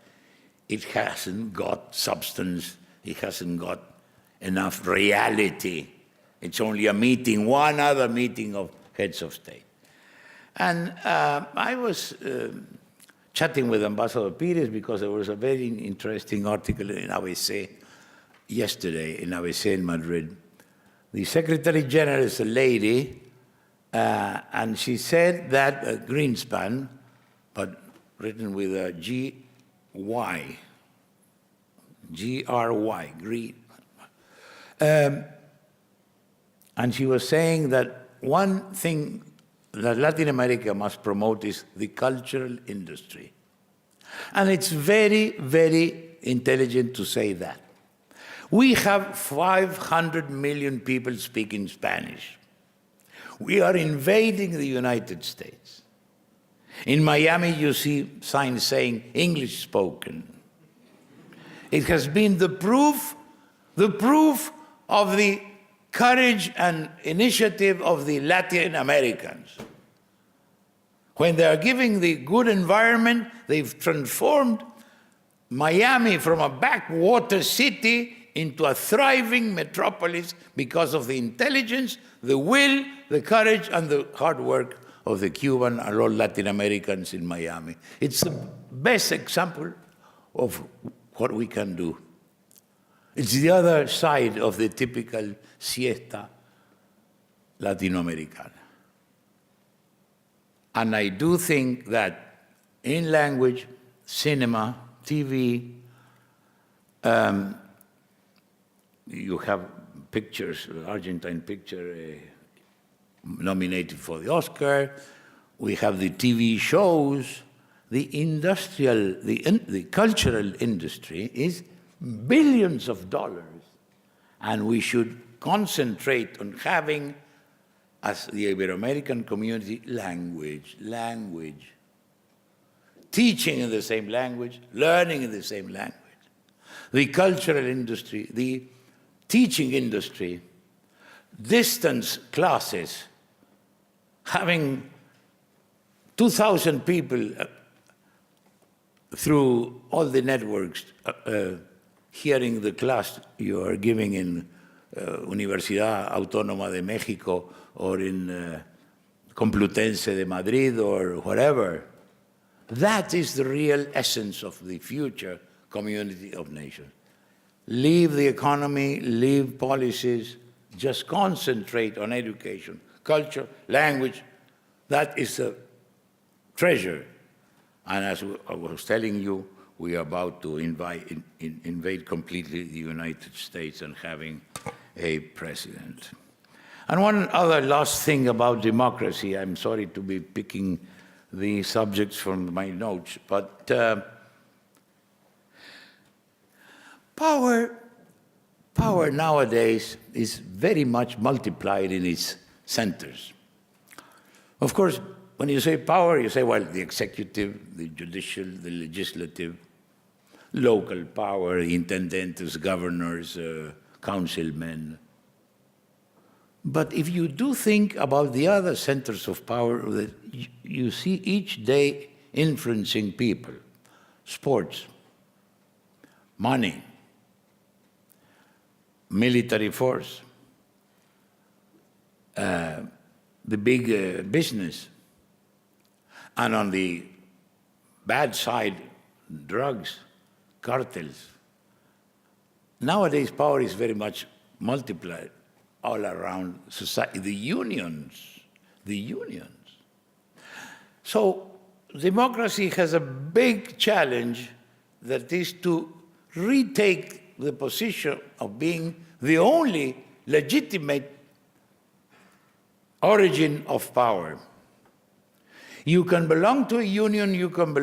Speaker 1: it hasn't got substance, it hasn't got enough reality. It's only a meeting, one other meeting of heads of state. And I was chatting with Ambassador Pires because there was a very interesting article in ABC yesterday, in ABC in Madrid. The Secretary General is a lady, and she said that Greenspan, but written with a G-Y, G-R-Y, green. And she was saying that one thing that Latin America must promote is the cultural industry. And it's very, very intelligent to say that. We have 500 million people speaking Spanish. We are invading the United States. In Miami, you see signs saying English spoken. It has been the proof of the courage and initiative of the Latin Americans. When they are giving the good environment, they've transformed Miami from a backwater city into a thriving metropolis because of the intelligence, the will, the courage, and the hard work of the Cuban and all Latin Americans in Miami. It's the best example of what we can do. It's the other side of the typical siesta Latinoamericana. And I do think that in language, cinema, TV, you have pictures, Argentine picture nominated for the Oscar. We have the TV shows. The cultural industry is billions of dollars. And we should concentrate on having, as the Ibero-American community, language. Teaching in the same language, learning in the same language. The cultural industry, the teaching industry, distance classes, having 2,000 people through all the networks hearing the class you are giving in Universidad Autónoma de México or in Complutense de Madrid or whatever. That is the real essence of the future community of nations. Leave the economy, leave policies, just concentrate on education, culture, language. That is a treasure. And as I was telling you, we are about to invade completely the United States and having a president. And one other last thing about democracy, I'm sorry to be picking the subjects from my notes, but power nowadays is very much multiplied in its centers. Of course, when you say power, you say, well, the executive, the judicial, the legislative, local power, intendentes, governors, councilmen. But if you do think about the other centers of power that you see each day influencing people, sports, money, military force, the big business, and on the bad side, drugs, cartels. Nowadays, power is very much multiplied all around society, the unions. So democracy has a big challenge that is to retake the position of being the only legitimate origin of power. You can belong to a union, you can be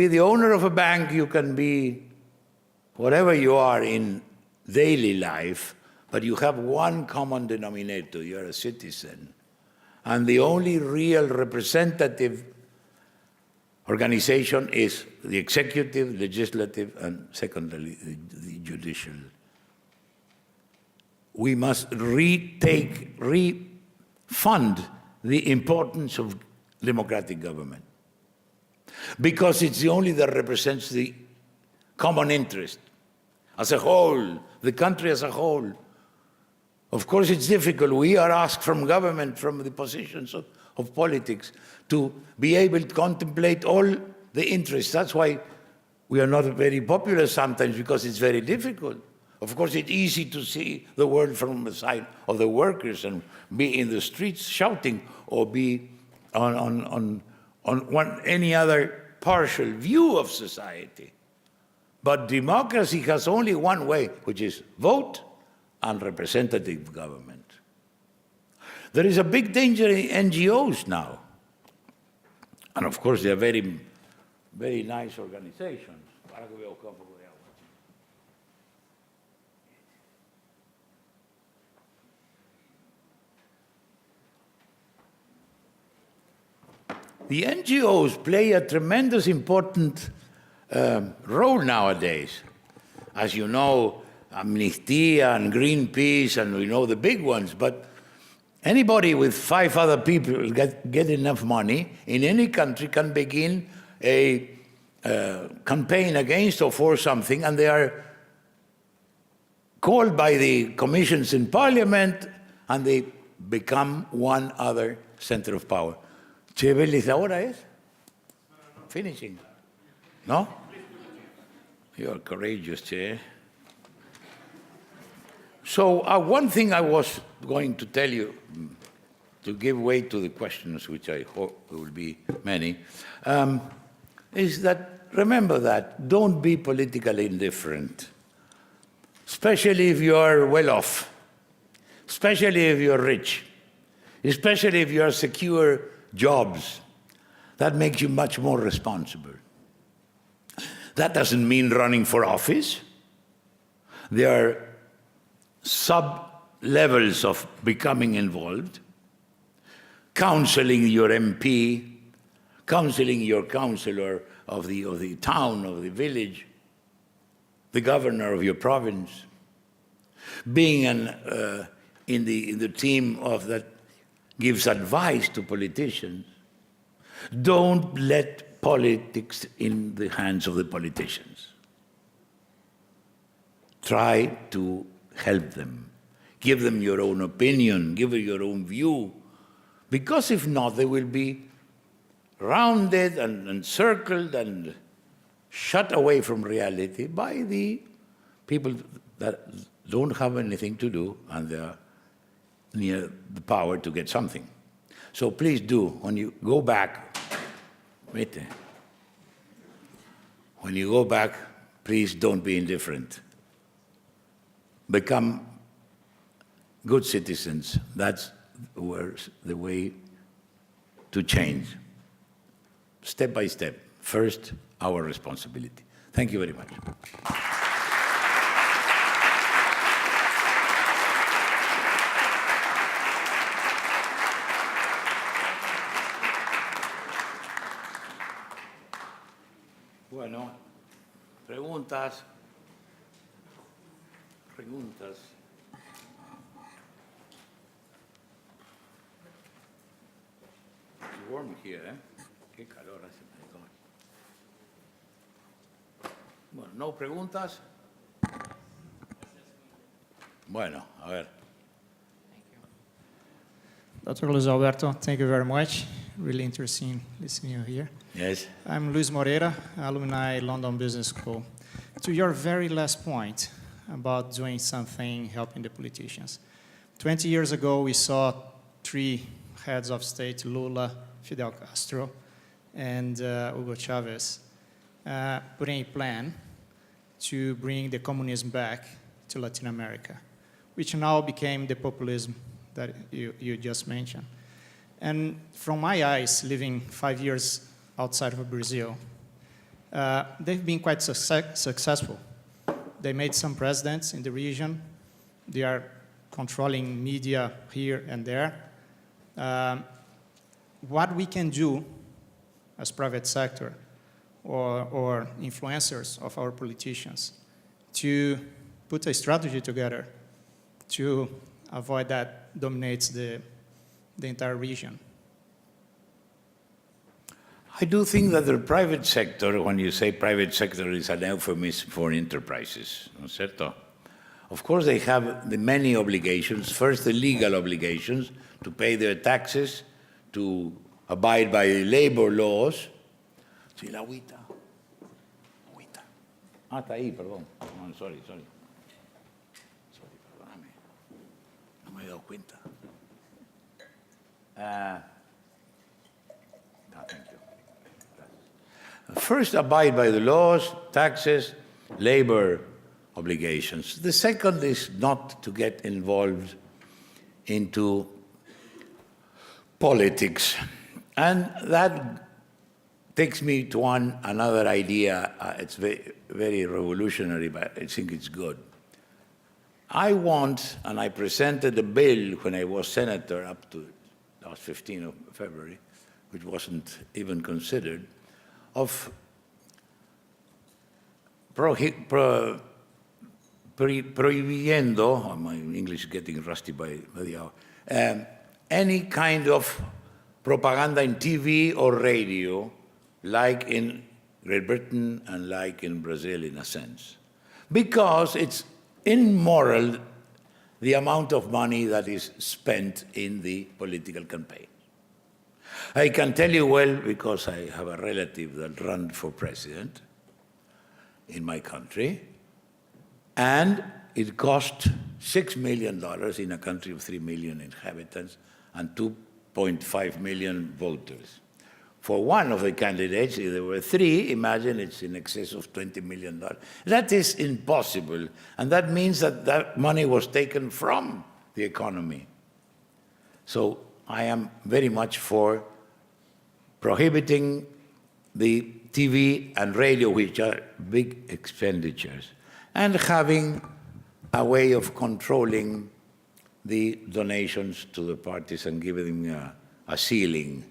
Speaker 1: the owner of a bank, you can be whatever you are in daily life, but you have one common denominator, you're a citizen. And the only real representative organization is the executive, legislative, and secondly, the judicial. We must refund the importance of democratic government, because it's the only that represents the common interest as a whole, the country as a whole. Of course, it's difficult. We are asked from government, from the positions of politics, to be able to contemplate all the interests. That's why we are not very popular sometimes, because it's very difficult. Of course, it's easy to see the world from the side of the workers and be in the streets shouting, or be on any other partial view of society. But democracy has only one way, which is vote and representative government. There is a big danger in NGOs now. And of course, they are very, very nice organizations. The NGOs play a tremendous important role nowadays. As you know, Amnistía and Greenpeace, and we know the big ones, but anybody with 5 other people get enough money in any country can begin a campaign against or for something, and they are called by the commissions in parliament, and they become one other center of power. Chavez, ahora es? Finishing. No? You are courageous, Che. So one thing I was going to tell you, to give way to the questions, which I hope will be many, is that, remember that, don't be politically indifferent, especially if you are well off, especially if you're rich, especially if you are secure jobs. That makes you much more responsible. That doesn't mean running for office. There are sub-levels of becoming involved, counseling your MP, counseling your councillor of the town, of the village, the governor of your province, being in the team of that gives advice to politicians. Don't let politics in the hands of the politicians. Try to help them. Give them your own opinion, give them your own view, because if not, they will be rounded and encircled and shut away from reality by the people that don't have anything to do and they are near the power to get something. So please do, when you go back, please don't be indifferent. Become good citizens. That's the way to change. Step by step. First, our responsibility. Thank you very much. Bueno, preguntas. Preguntas. It's warm here, ¿eh? Qué calor hace. Bueno, ¿no preguntas? Bueno, a ver.
Speaker 2: Dr. Luis Alberto, thank you very much. Really interesting listening you here.
Speaker 1: Yes.
Speaker 2: I'm Luis Moreira, alumni London Business School. To your very last point about doing something helping the politicians. 20 years ago, we saw 3 heads of state, Lula, Fidel Castro, and Hugo Chavez, putting a plan to bring the communism back to Latin America, which now became the populism that you just mentioned. And from my eyes, living 5 years outside of Brazil, they've been quite successful. They made some presidents in the region. They are controlling media here and there. What we can do as private sector or influencers of our politicians to put a strategy together to avoid that dominates the entire region.
Speaker 1: I do think that the private sector, when you say private sector, is an euphemism for enterprises, ¿no es cierto? Of course, they have the many obligations. First, the legal obligations to pay their taxes, to abide by labor laws. Sí, la agüita. Agüita. Ah, está ahí, perdón. No, sorry. Sorry, perdóname. No me he dado cuenta. No, thank you. First, abide by the laws, taxes, labor obligations. The second is not to get involved into politics. And that takes me to another idea. It's very revolutionary, but I think it's good. I want, and I presented a bill when I was senator up to last 15th of February, which wasn't even considered, of prohibiendo, my English is getting rusty by the hour, any kind of propaganda in TV or radio, like in Great Britain and like in Brazil in a sense. Because it's immoral, the amount of money that is spent in the political campaign. I can tell you well, because I have a relative that ran for president in my country, and it cost $6 million in a country of 3 million inhabitants and 2.5 million voters. For one of the candidates, there were 3, imagine it's in excess of $20 million. That is impossible, and that means that that money was taken from the economy. So I am very much for prohibiting the TV and radio, which are big expenditures, and having a way of controlling the donations to the parties and giving them a ceiling.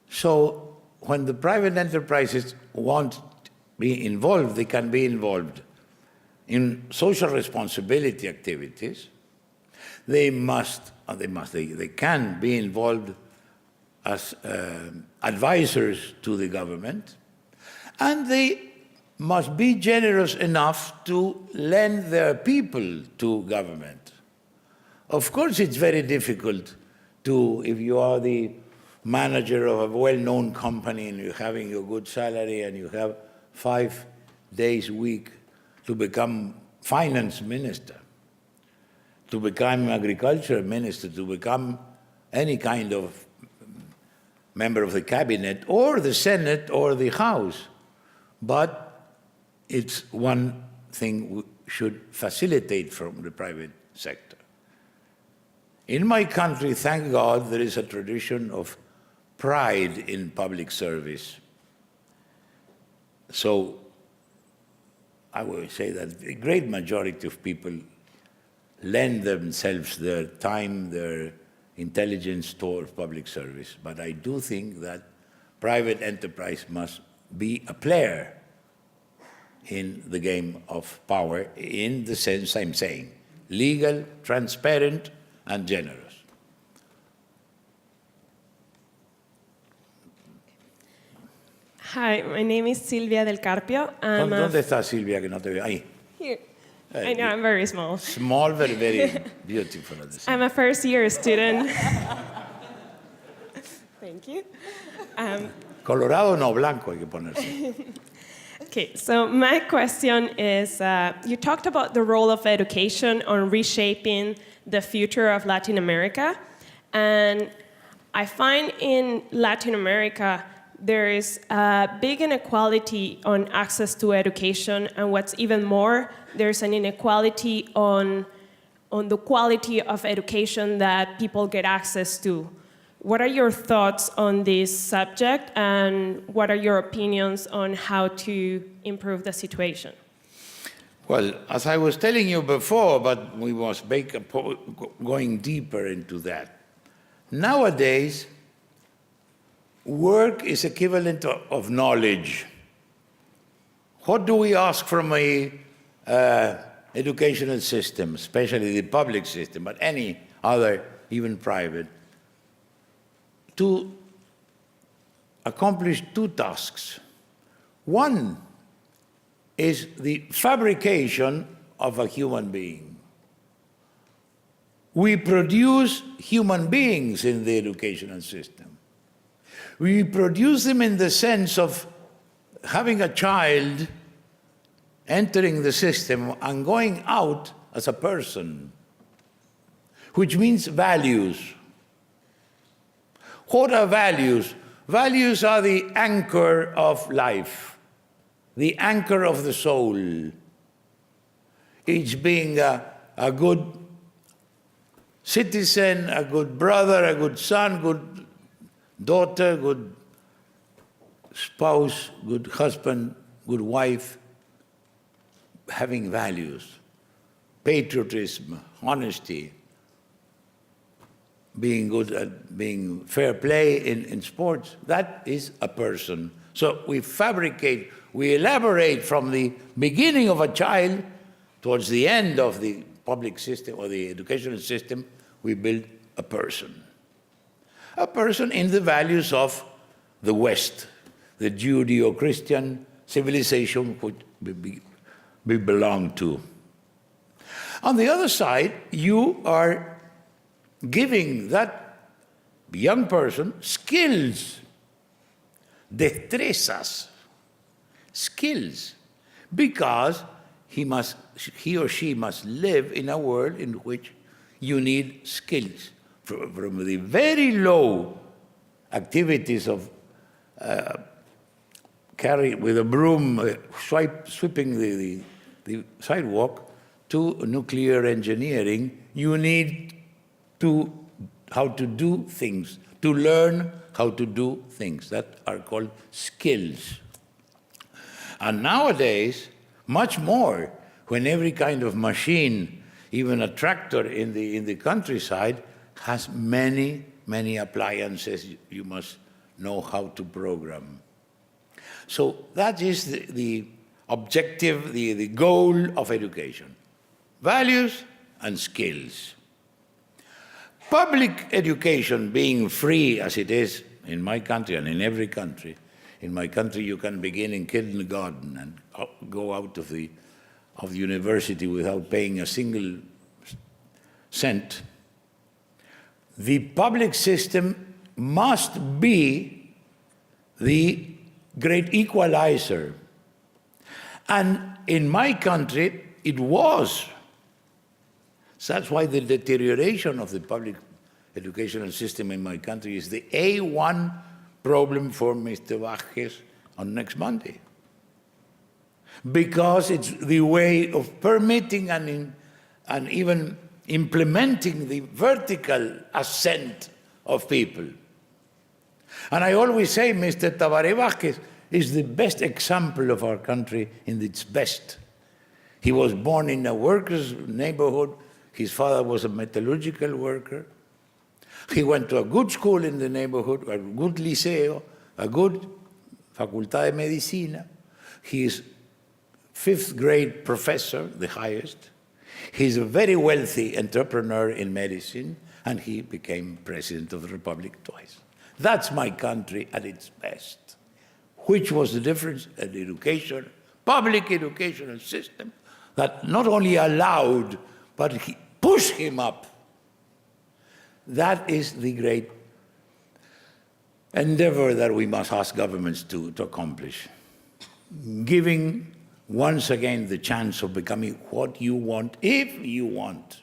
Speaker 1: So when the private enterprises want to be involved, they can be involved in social responsibility activities. They can be involved as advisors to the government, and they must be generous enough to lend their people to government. Of course, it's very difficult to, if you are the manager of a well-known company and you're having a good salary and you have 5 days a week, to become finance minister, to become agriculture minister, to become any kind of member of the cabinet or the Senate or the House. But it's one thing we should facilitate from the private sector. In my country, thank God, there is a tradition of pride in public service. So I would say that the great majority of people lend themselves their time, their intelligence towards public service. But I do think that private enterprise must be a player in the game of power in the sense I'm saying. Legal, transparent, and generous.
Speaker 3: Hi, my name is Silvia del Carpio.
Speaker 1: ¿Dónde está Silvia que no te veo? Ahí.
Speaker 3: Here. I know, I'm very small.
Speaker 1: Small, very, very beautiful.
Speaker 3: I'm a first-year student. Thank you.
Speaker 1: Colorado no, blanco hay que ponerse.
Speaker 3: Okay, so my question is, you talked about the role of education on reshaping the future of Latin America, and I find in Latin America there is a big inequality on access to education, and what's even more, there's an inequality on the quality of education that people get access to. What are your thoughts on this subject, and what are your opinions on how to improve the situation?
Speaker 1: Well, as I was telling you before, but we must going deeper into that. Nowadays, work is equivalent of knowledge. What do we ask from a educational system, especially the public system, but any other, even private, to accomplish two tasks? One is the fabrication of a human being. We produce human beings in the educational system. We produce them in the sense of having a child entering the system and going out as a person, which means values. What are values? Values are the anchor of life, the anchor of the soul. Each being a good citizen, a good brother, a good son, good daughter, good spouse, good husband, good wife, having values, patriotism, honesty, being good at being fair play in sports, that is a person. So we fabricate, we elaborate from the beginning of a child towards the end of the public system or the educational system, we build a person. A person in the values of the West, the Judeo-Christian civilization which we belong to. On the other side, you are giving that young person skills, destrezas, skills, because he or she must live in a world in which you need skills. From the very low activities of carry with a broom, sweeping the sidewalk, to nuclear engineering, you need how to do things, to learn how to do things that are called skills. And nowadays, much more, when every kind of machine, even a tractor in the countryside, has many, many appliances you must know how to program. So that is the objective, the goal of education. Values and skills. Public education being free as it is in my country and in every country. In my country you can begin in kindergarten and go out of the university without paying a single cent. The public system must be the great equalizer. And in my country, it was. So that's why the deterioration of the public educational system in my country is the A1 problem for Mr. Vázquez on next Monday. Because it's the way of permitting and even implementing the vertical ascent of people. And I always say Mr. Tabaré Vázquez is the best example of our country in its best. He was born in a workers' neighborhood. His father was a metallurgical worker. He went to a good school in the neighborhood, a good liceo, a good Facultad de Medicina. His fifth grade professor, the highest. He's a very wealthy entrepreneur in medicine, and he became president of the Republic twice. That's my country at its best. Which was the difference? An education, public educational system that not only allowed, but he pushed him up. That is the great endeavor that we must ask governments to accomplish. Giving once again the chance of becoming what you want, if you want.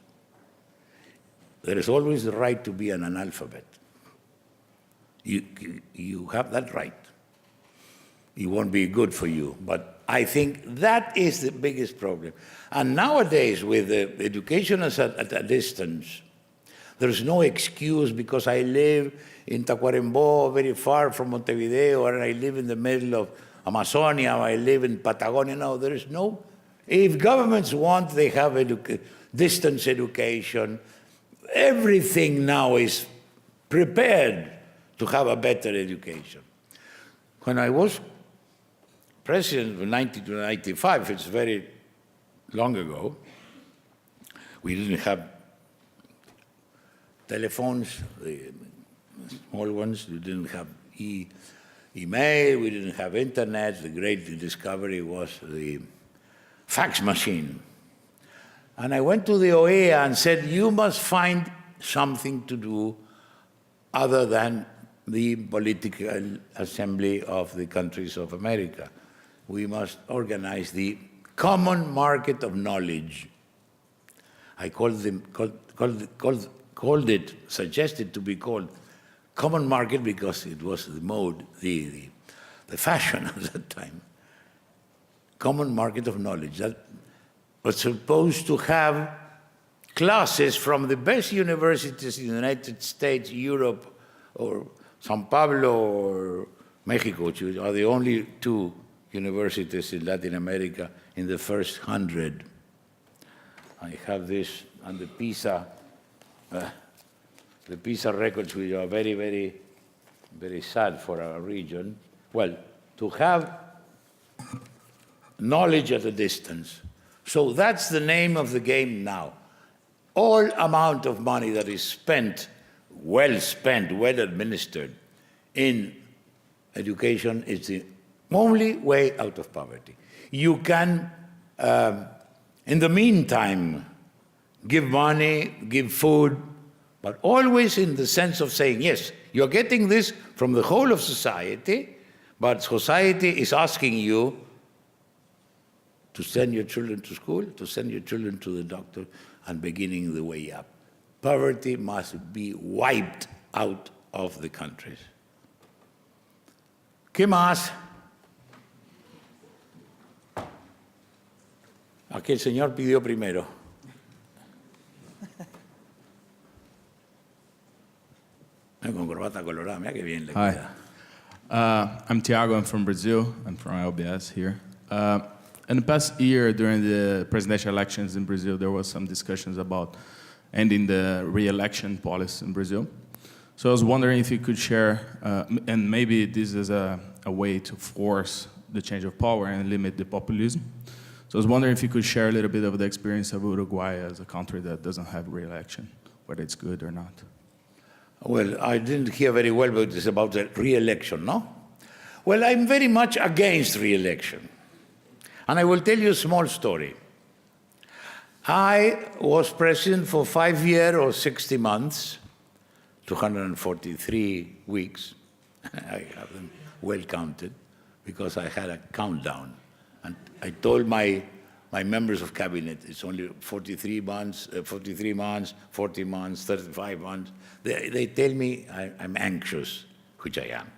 Speaker 1: There is always the right to be an analphabet. You have that right. It won't be good for you, but I think that is the biggest problem. And nowadays, with the education at a distance, there's no excuse because I live in Tacuarembó, very far from Montevideo, or I live in the middle of Amazonia, or I live in Patagonia. No, there is no. If governments want, they have distance education. Everything now is prepared to have a better education. When I was president from 90 to 95, it's very long ago, we didn't have telephones, the small ones, we didn't have email, we didn't have internet. The great discovery was the fax machine. And I went to the OEA and said, you must find something to do other than the political assembly of the countries of America. We must organize the common market of knowledge. I suggested to be called common market because it was the mode, the fashion at that time. Common market of knowledge. That was supposed to have classes from the best universities in the United States, Europe, or Sao Paulo, or Mexico, which are the only two universities in Latin America in the first 100. I have this and the PISA records, which are very, very, very sad for our region. Well, to have knowledge at a distance. So that's the name of the game now. All amount of money that is spent, well administered in education is the only way out of poverty. You can, in the meantime, give money, give food, but always in the sense of saying, yes, you're getting this from the whole of society, but society is asking you to send your children to school, to send your children to the doctor, and beginning the way up. Poverty must be wiped out of the countries. ¿Qué más? Aquel señor pidió primero. Con corbata colorada, mira qué bien le queda.
Speaker 4: I'm Thiago, I'm from Brazil. I'm from LBS here. In the past year, during the presidential elections in Brazil, there was some discussions about ending the re-election policy in Brazil. So I was wondering if you could share, and maybe this is a way to force the change of power and limit the populism. So I was wondering if you could share a little bit of the experience of Uruguay as a country that doesn't have re-election, whether it's good or not.
Speaker 1: Well, I didn't hear very well, but it's about the re-election, no? Well, I'm very much against re-election. And I will tell you a small story. I was president for 5 years or 60 months, 243 weeks. I have them well counted because I had a countdown. And I told my members of cabinet, it's only 43 months, 40 months, 35 months. They tell me I'm anxious, which I am.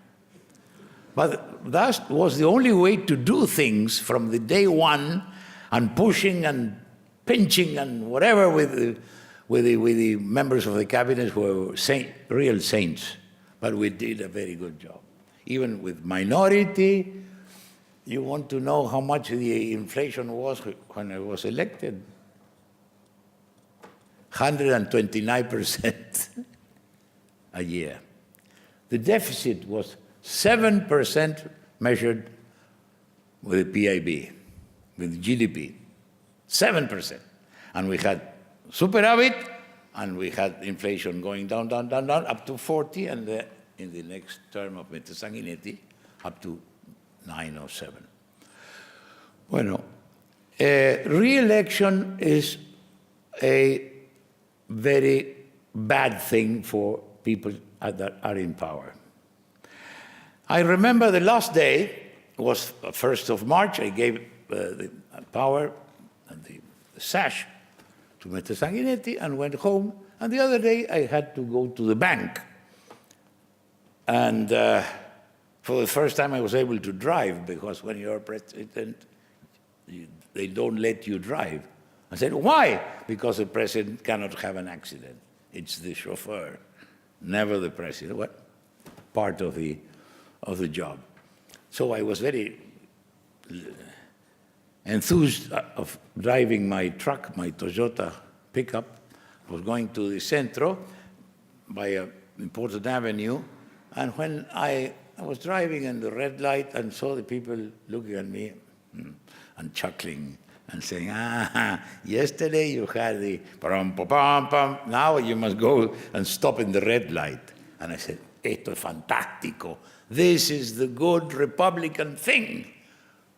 Speaker 1: But that was the only way to do things from the day one, and pushing and pinching and whatever with the members of the cabinet who were real saints. But we did a very good job. Even with minority, you want to know how much the inflation was when I was elected? 129% a year. The deficit was 7% measured with the PIB. with GDP, 7%. And we had superávit, and we had inflation going down, down, down, down, up to 40, and in the next term of Mr. Sanguinetti, up to 9 or 7. Bueno, re-election is a very bad thing for people that are in power. I remember the last day was 1st of March. I gave the power and the sash to Mr. Sanguinetti and went home. And the other day, I had to go to the bank. And for the first time, I was able to drive, because when you're president, they don't let you drive. I said, why? Because the president cannot have an accident. It's the chauffeur, never the president. What? Part of the job. So I was very enthused of driving my truck, my Toyota pickup. I was going to the centro by an important avenue, and when I was driving in the red light and saw the people looking at me and chuckling and saying, yesterday you had the pam, now you must go and stop in the red light. And I said, esto es fantástico. This is the good Republican thing.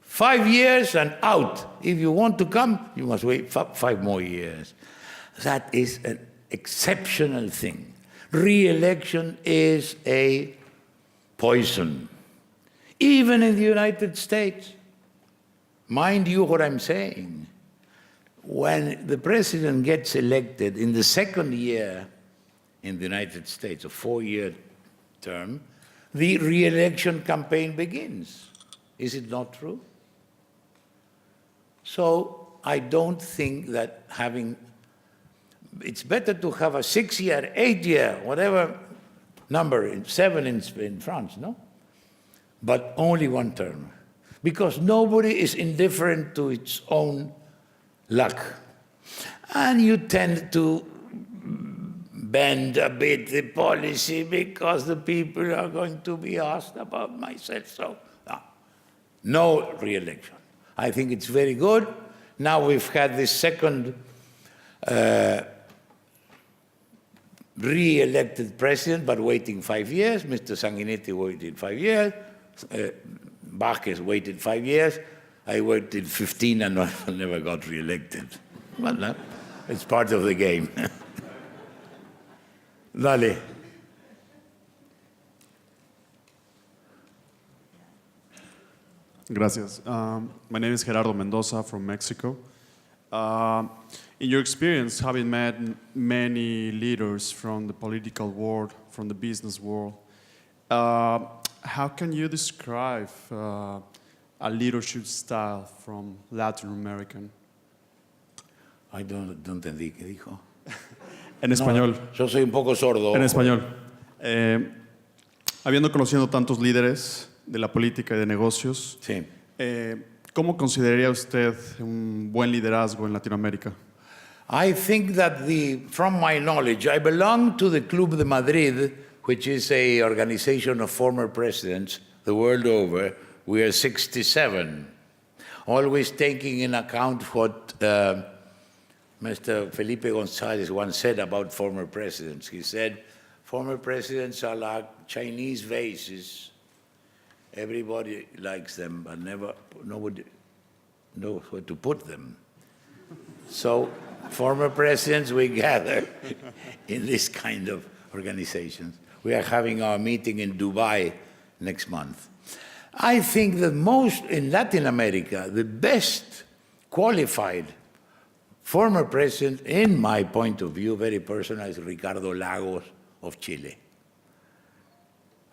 Speaker 1: 5 years and out. If you want to come, you must wait 5 more years. That is an exceptional thing. Re-election is a poison. Even in the United States. Mind you what I'm saying. When the president gets elected in the second year in the United States, a 4-year term, the re-election campaign begins. Is it not true? So I don't think that it's better to have a 6-year, 8-year, whatever number, 7 in France, no? But only 1 term. Because nobody is indifferent to its own luck. And you tend to bend a bit the policy because the people are going to be asked about myself. So, no re-election. I think it's very good. Now we've had this second re-elected president, but waiting 5 years. Mr. Sanguinetti waited 5 years. Vázquez waited 5 years. I waited 15 and never got re-elected. But no, it's part of the game. Dale.
Speaker 5: Gracias. My name is Gerardo Mendoza from Mexico. In your experience, having met many leaders from the political world, from the business world, how can you describe a leadership style from Latin American?
Speaker 1: I don't entendí qué dijo.
Speaker 5: En español.
Speaker 1: Yo soy un poco sordo.
Speaker 5: En español. Habiendo conocido tantos líderes de la política y de negocios,
Speaker 1: Sí.
Speaker 5: ¿Cómo consideraría usted un buen liderazgo en Latinoamérica?
Speaker 1: I think that from my knowledge, I belong to the Club de Madrid, which is an organization of former presidents the world over. We are 67, always taking in account what Mr. Felipe González once said about former presidents. He said, former presidents are like Chinese vases. Everybody likes them, but nobody knows where to put them. So former presidents, we gather in this kind of organizations. We are having our meeting in Dubai next month. I think that in Latin America, the best qualified former president, in my point of view, very personal, is Ricardo Lagos of Chile.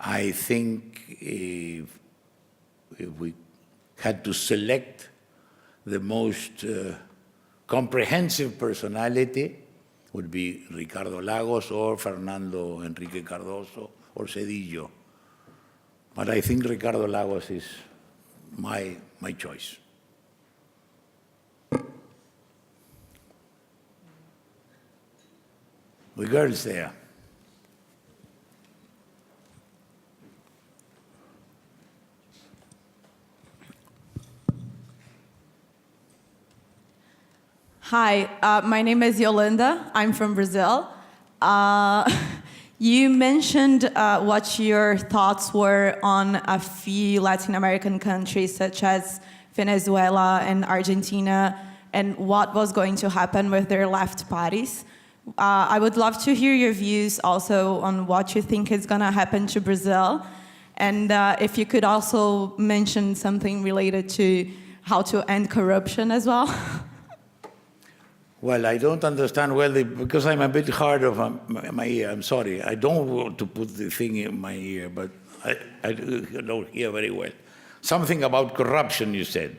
Speaker 1: I think if we had to select the most comprehensive personality, would be Ricardo Lagos or Fernando Enrique Cardoso or Cedillo. But I think Ricardo Lagos is my choice. The girls there.
Speaker 6: Hi, my name is Yolanda. I'm from Brazil. You mentioned what your thoughts were on a few Latin American countries such as Venezuela and Argentina and what was going to happen with their left parties. I would love to hear your views also on what you think is going to happen to Brazil. And if you could also mention something related to how to end corruption as well.
Speaker 1: Well, I don't understand well, because I'm a bit hard of my ear. I'm sorry. I don't want to put the thing in my ear, but I don't hear very well. Something about corruption, you said.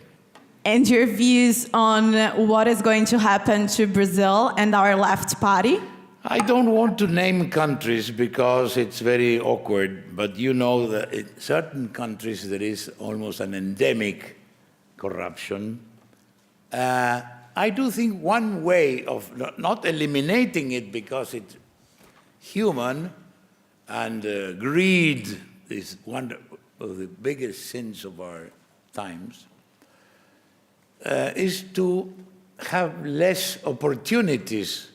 Speaker 6: And your views on what is going to happen to Brazil and our left party?
Speaker 1: I don't want to name countries because it's very awkward, but you know that in certain countries there is almost an endemic corruption. I do think one way of not eliminating it because it's human, and greed is one of the biggest sins of our times, is to have less opportunities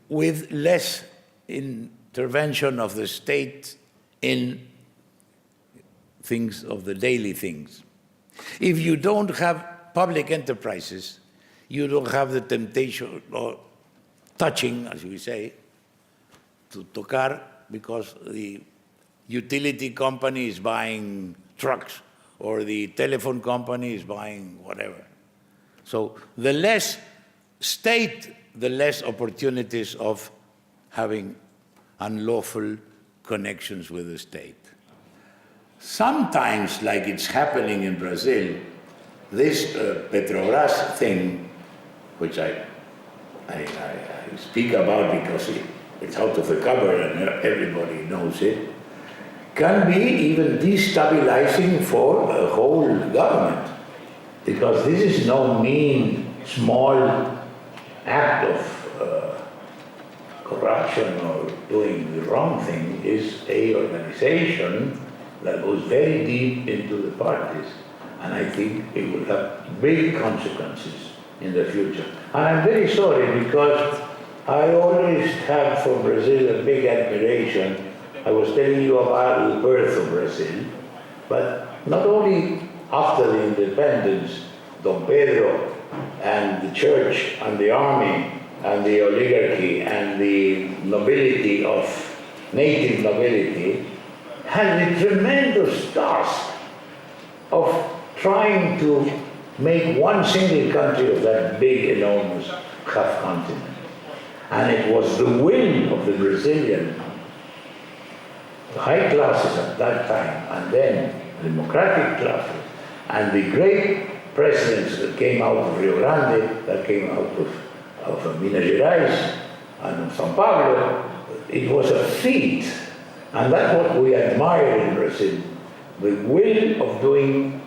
Speaker 1: with less intervention of the state in things of the daily things. If you don't have public enterprises, you don't have the temptation or touching, as we say, to tocar, because the utility company is buying trucks or the telephone company is buying whatever. So the less state, the less opportunities of having unlawful connections with the state. Sometimes, like it's happening in Brazil, this Petrobras thing, which I speak about because it's out of the cupboard and everybody knows it, can be even destabilizing for a whole government. Because this is no mean, small act of corruption or doing the wrong thing. Is a organization that goes very deep into the parties. And I think it will have big consequences in the future. And I'm very sorry because I always have for Brazil a big admiration. I was telling you about the birth of Brazil, but not only after the independence, Dom Pedro and the church and the army and the oligarchy and the nobility of native nobility had the tremendous task of trying to make one single country of that big, enormous half-continent. And it was the will of the Brazilian high classes at that time, and then democratic classes, and the great presidents that came out of Rio Grande, that came out of Minas Gerais, and São Paulo. It was a feat, and that's what we admire in Brazil, the will of doing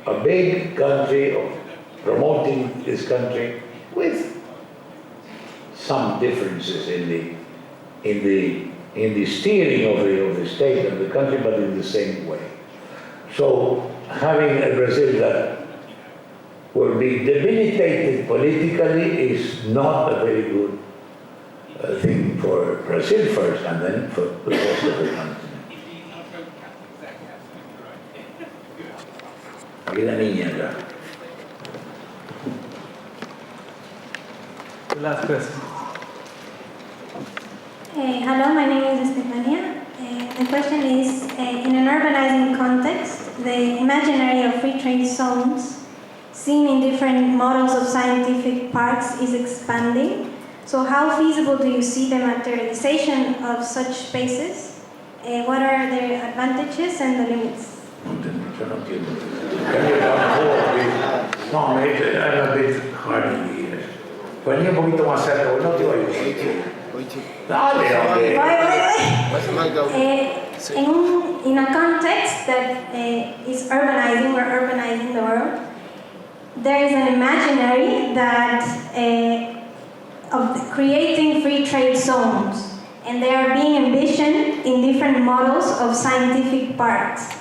Speaker 1: a big country, of promoting this country with some differences in the steering of the state and the country, but in the same way. So having a Brazil that will be debilitated politically is not a very good thing for Brazil first, and then for the rest of the continent. Aquí la niña ya.
Speaker 7: Last question.
Speaker 8: Hello, my name is Estefania. The question is, in an urbanizing context, the imaginary of free trade zones seen in different models of scientific parks is expanding. So how feasible do you see the materialization of such spaces? What are their advantages and the limits?
Speaker 1: Yo no entiendo. Can you come forward, please? No, I'm a bit hard in the ears. Ponía un poquito más cerca, no te oigo. Dale, hombre.
Speaker 8: In a context that is urbanizing, we're urbanizing the world, there is an imaginary that of creating free trade zones, and they are being envisioned in different models of scientific parks.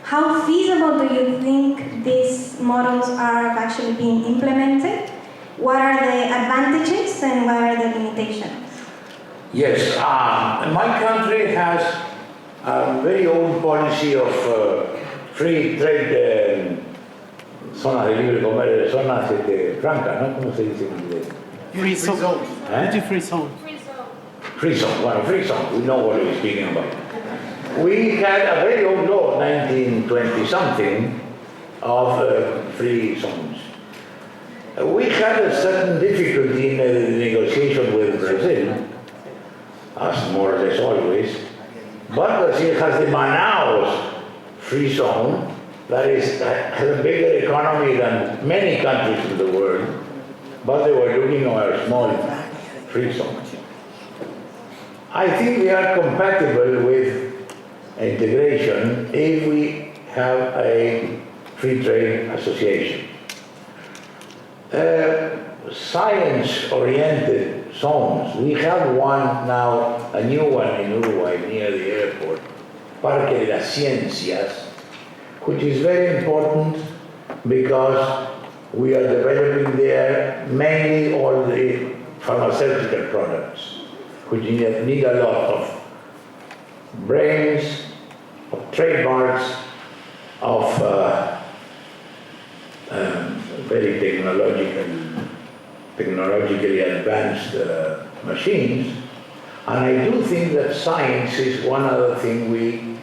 Speaker 8: How feasible do you think these models are actually being implemented? what are the advantages and what are the limitations?
Speaker 1: Yes, my country has a very old policy of free trade, zonas de libre comercio, zonas francas, ¿no? ¿Cómo se dice en inglés?
Speaker 7: Free zone. Free zone.
Speaker 1: Free zone, well, free zone, we know what we're speaking about. We had a very old law, 1920-something, of free zones. We had a certain difficulty in the negotiation with Brazil, as more or less always, but Brazil has the Manaus free zone that has a bigger economy than many countries in the world, but they were looking at a small free zone. I think we are compatible with integration if we have a free trade association. Science-oriented zones, we have one now, a new one in Uruguay near the airport, Parque de las Ciencias, which is very important because we are developing there mainly all the pharmaceutical products, which need a lot of brains, of trademarks, of very technologically advanced machines. And I do think that science is one other thing we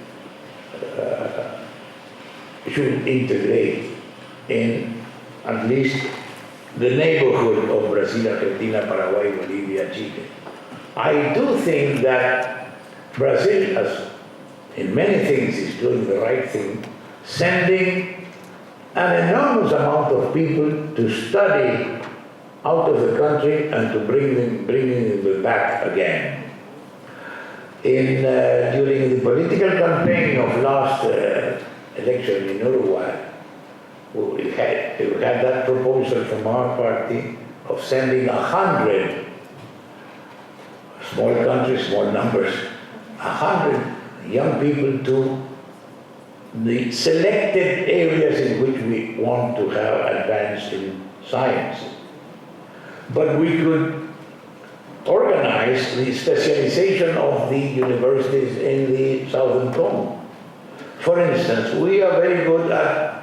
Speaker 1: should integrate in at least the neighborhood of Brazil, Argentina, Paraguay, Bolivia, Chile. I do think that Brazil, as in many things, is doing the right thing, sending an enormous amount of people to study out of the country and to bringing them back again. During the political campaign of last election in Uruguay, we had that proposal from our party of sending 100 small countries, small numbers, 100 young people to the selected areas in which we want to have advance in science. But we could organize the specialization of the universities in the Southern Cone. For instance, we are very good at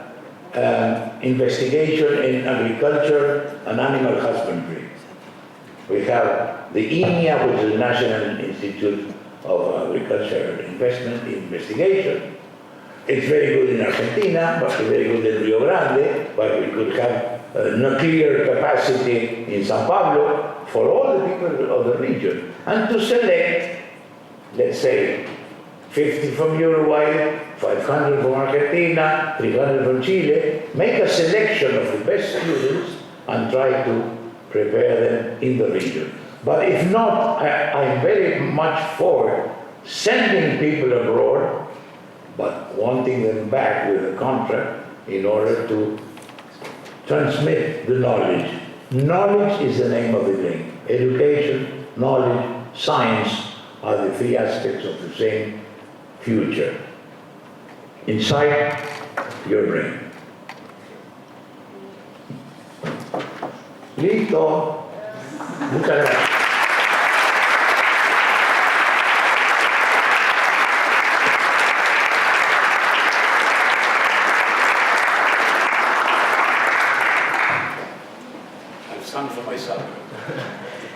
Speaker 1: investigation in agriculture and animal husbandry. We have the INIA, which is the National Institute of Agriculture Investigation. It's very good in Argentina, but it's very good in Rio Grande, but we could have nuclear capacity in Sao Paulo for all the people of the region. And to select, let's say, 50 from Uruguay, 500 from Argentina, 300 from Chile, make a selection of the best students and try to prepare them in the region. But if not, I'm very much for sending people abroad, but wanting them back with a contract in order to transmit the knowledge. Knowledge is the name of the game. Education, knowledge, science are the three aspects of the same future. Inside your brain. Listo. Muchas gracias.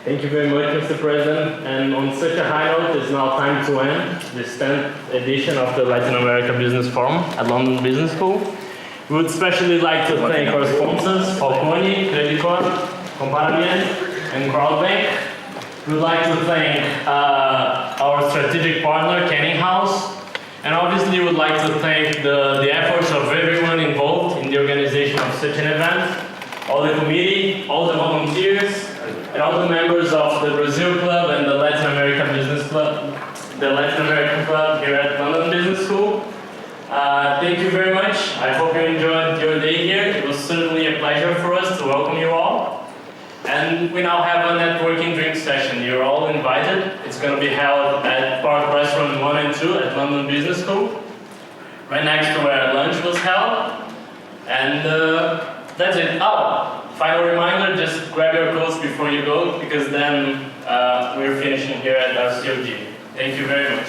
Speaker 9: Thank you very much, Mr. President. And on such a high note, it's now time to end this 10th edition of the Latin America Business Forum at London Business School. We would especially like to thank our sponsors, Falconi, Credicor, Comparabien, and Crowdbank. We would like to thank our strategic partner, Canning House. And obviously, we would like to thank the efforts of everyone involved in the organization of such an event. All the committee, all the volunteers, and all the members of the Brazil Club and the Latin American Business Club, the Latin American Club here at London Business School. Thank you very much. I hope you enjoyed your day here. It was certainly a pleasure for us to welcome you all. And we now have a networking drink session. You're all invited. It's going to be held at Park Restaurant 1 and 2 at London Business School, right next to where lunch was held. And that's it. Oh, final reminder, just grab your coats before you go, because then we're finishing here at our COG. Thank you very much.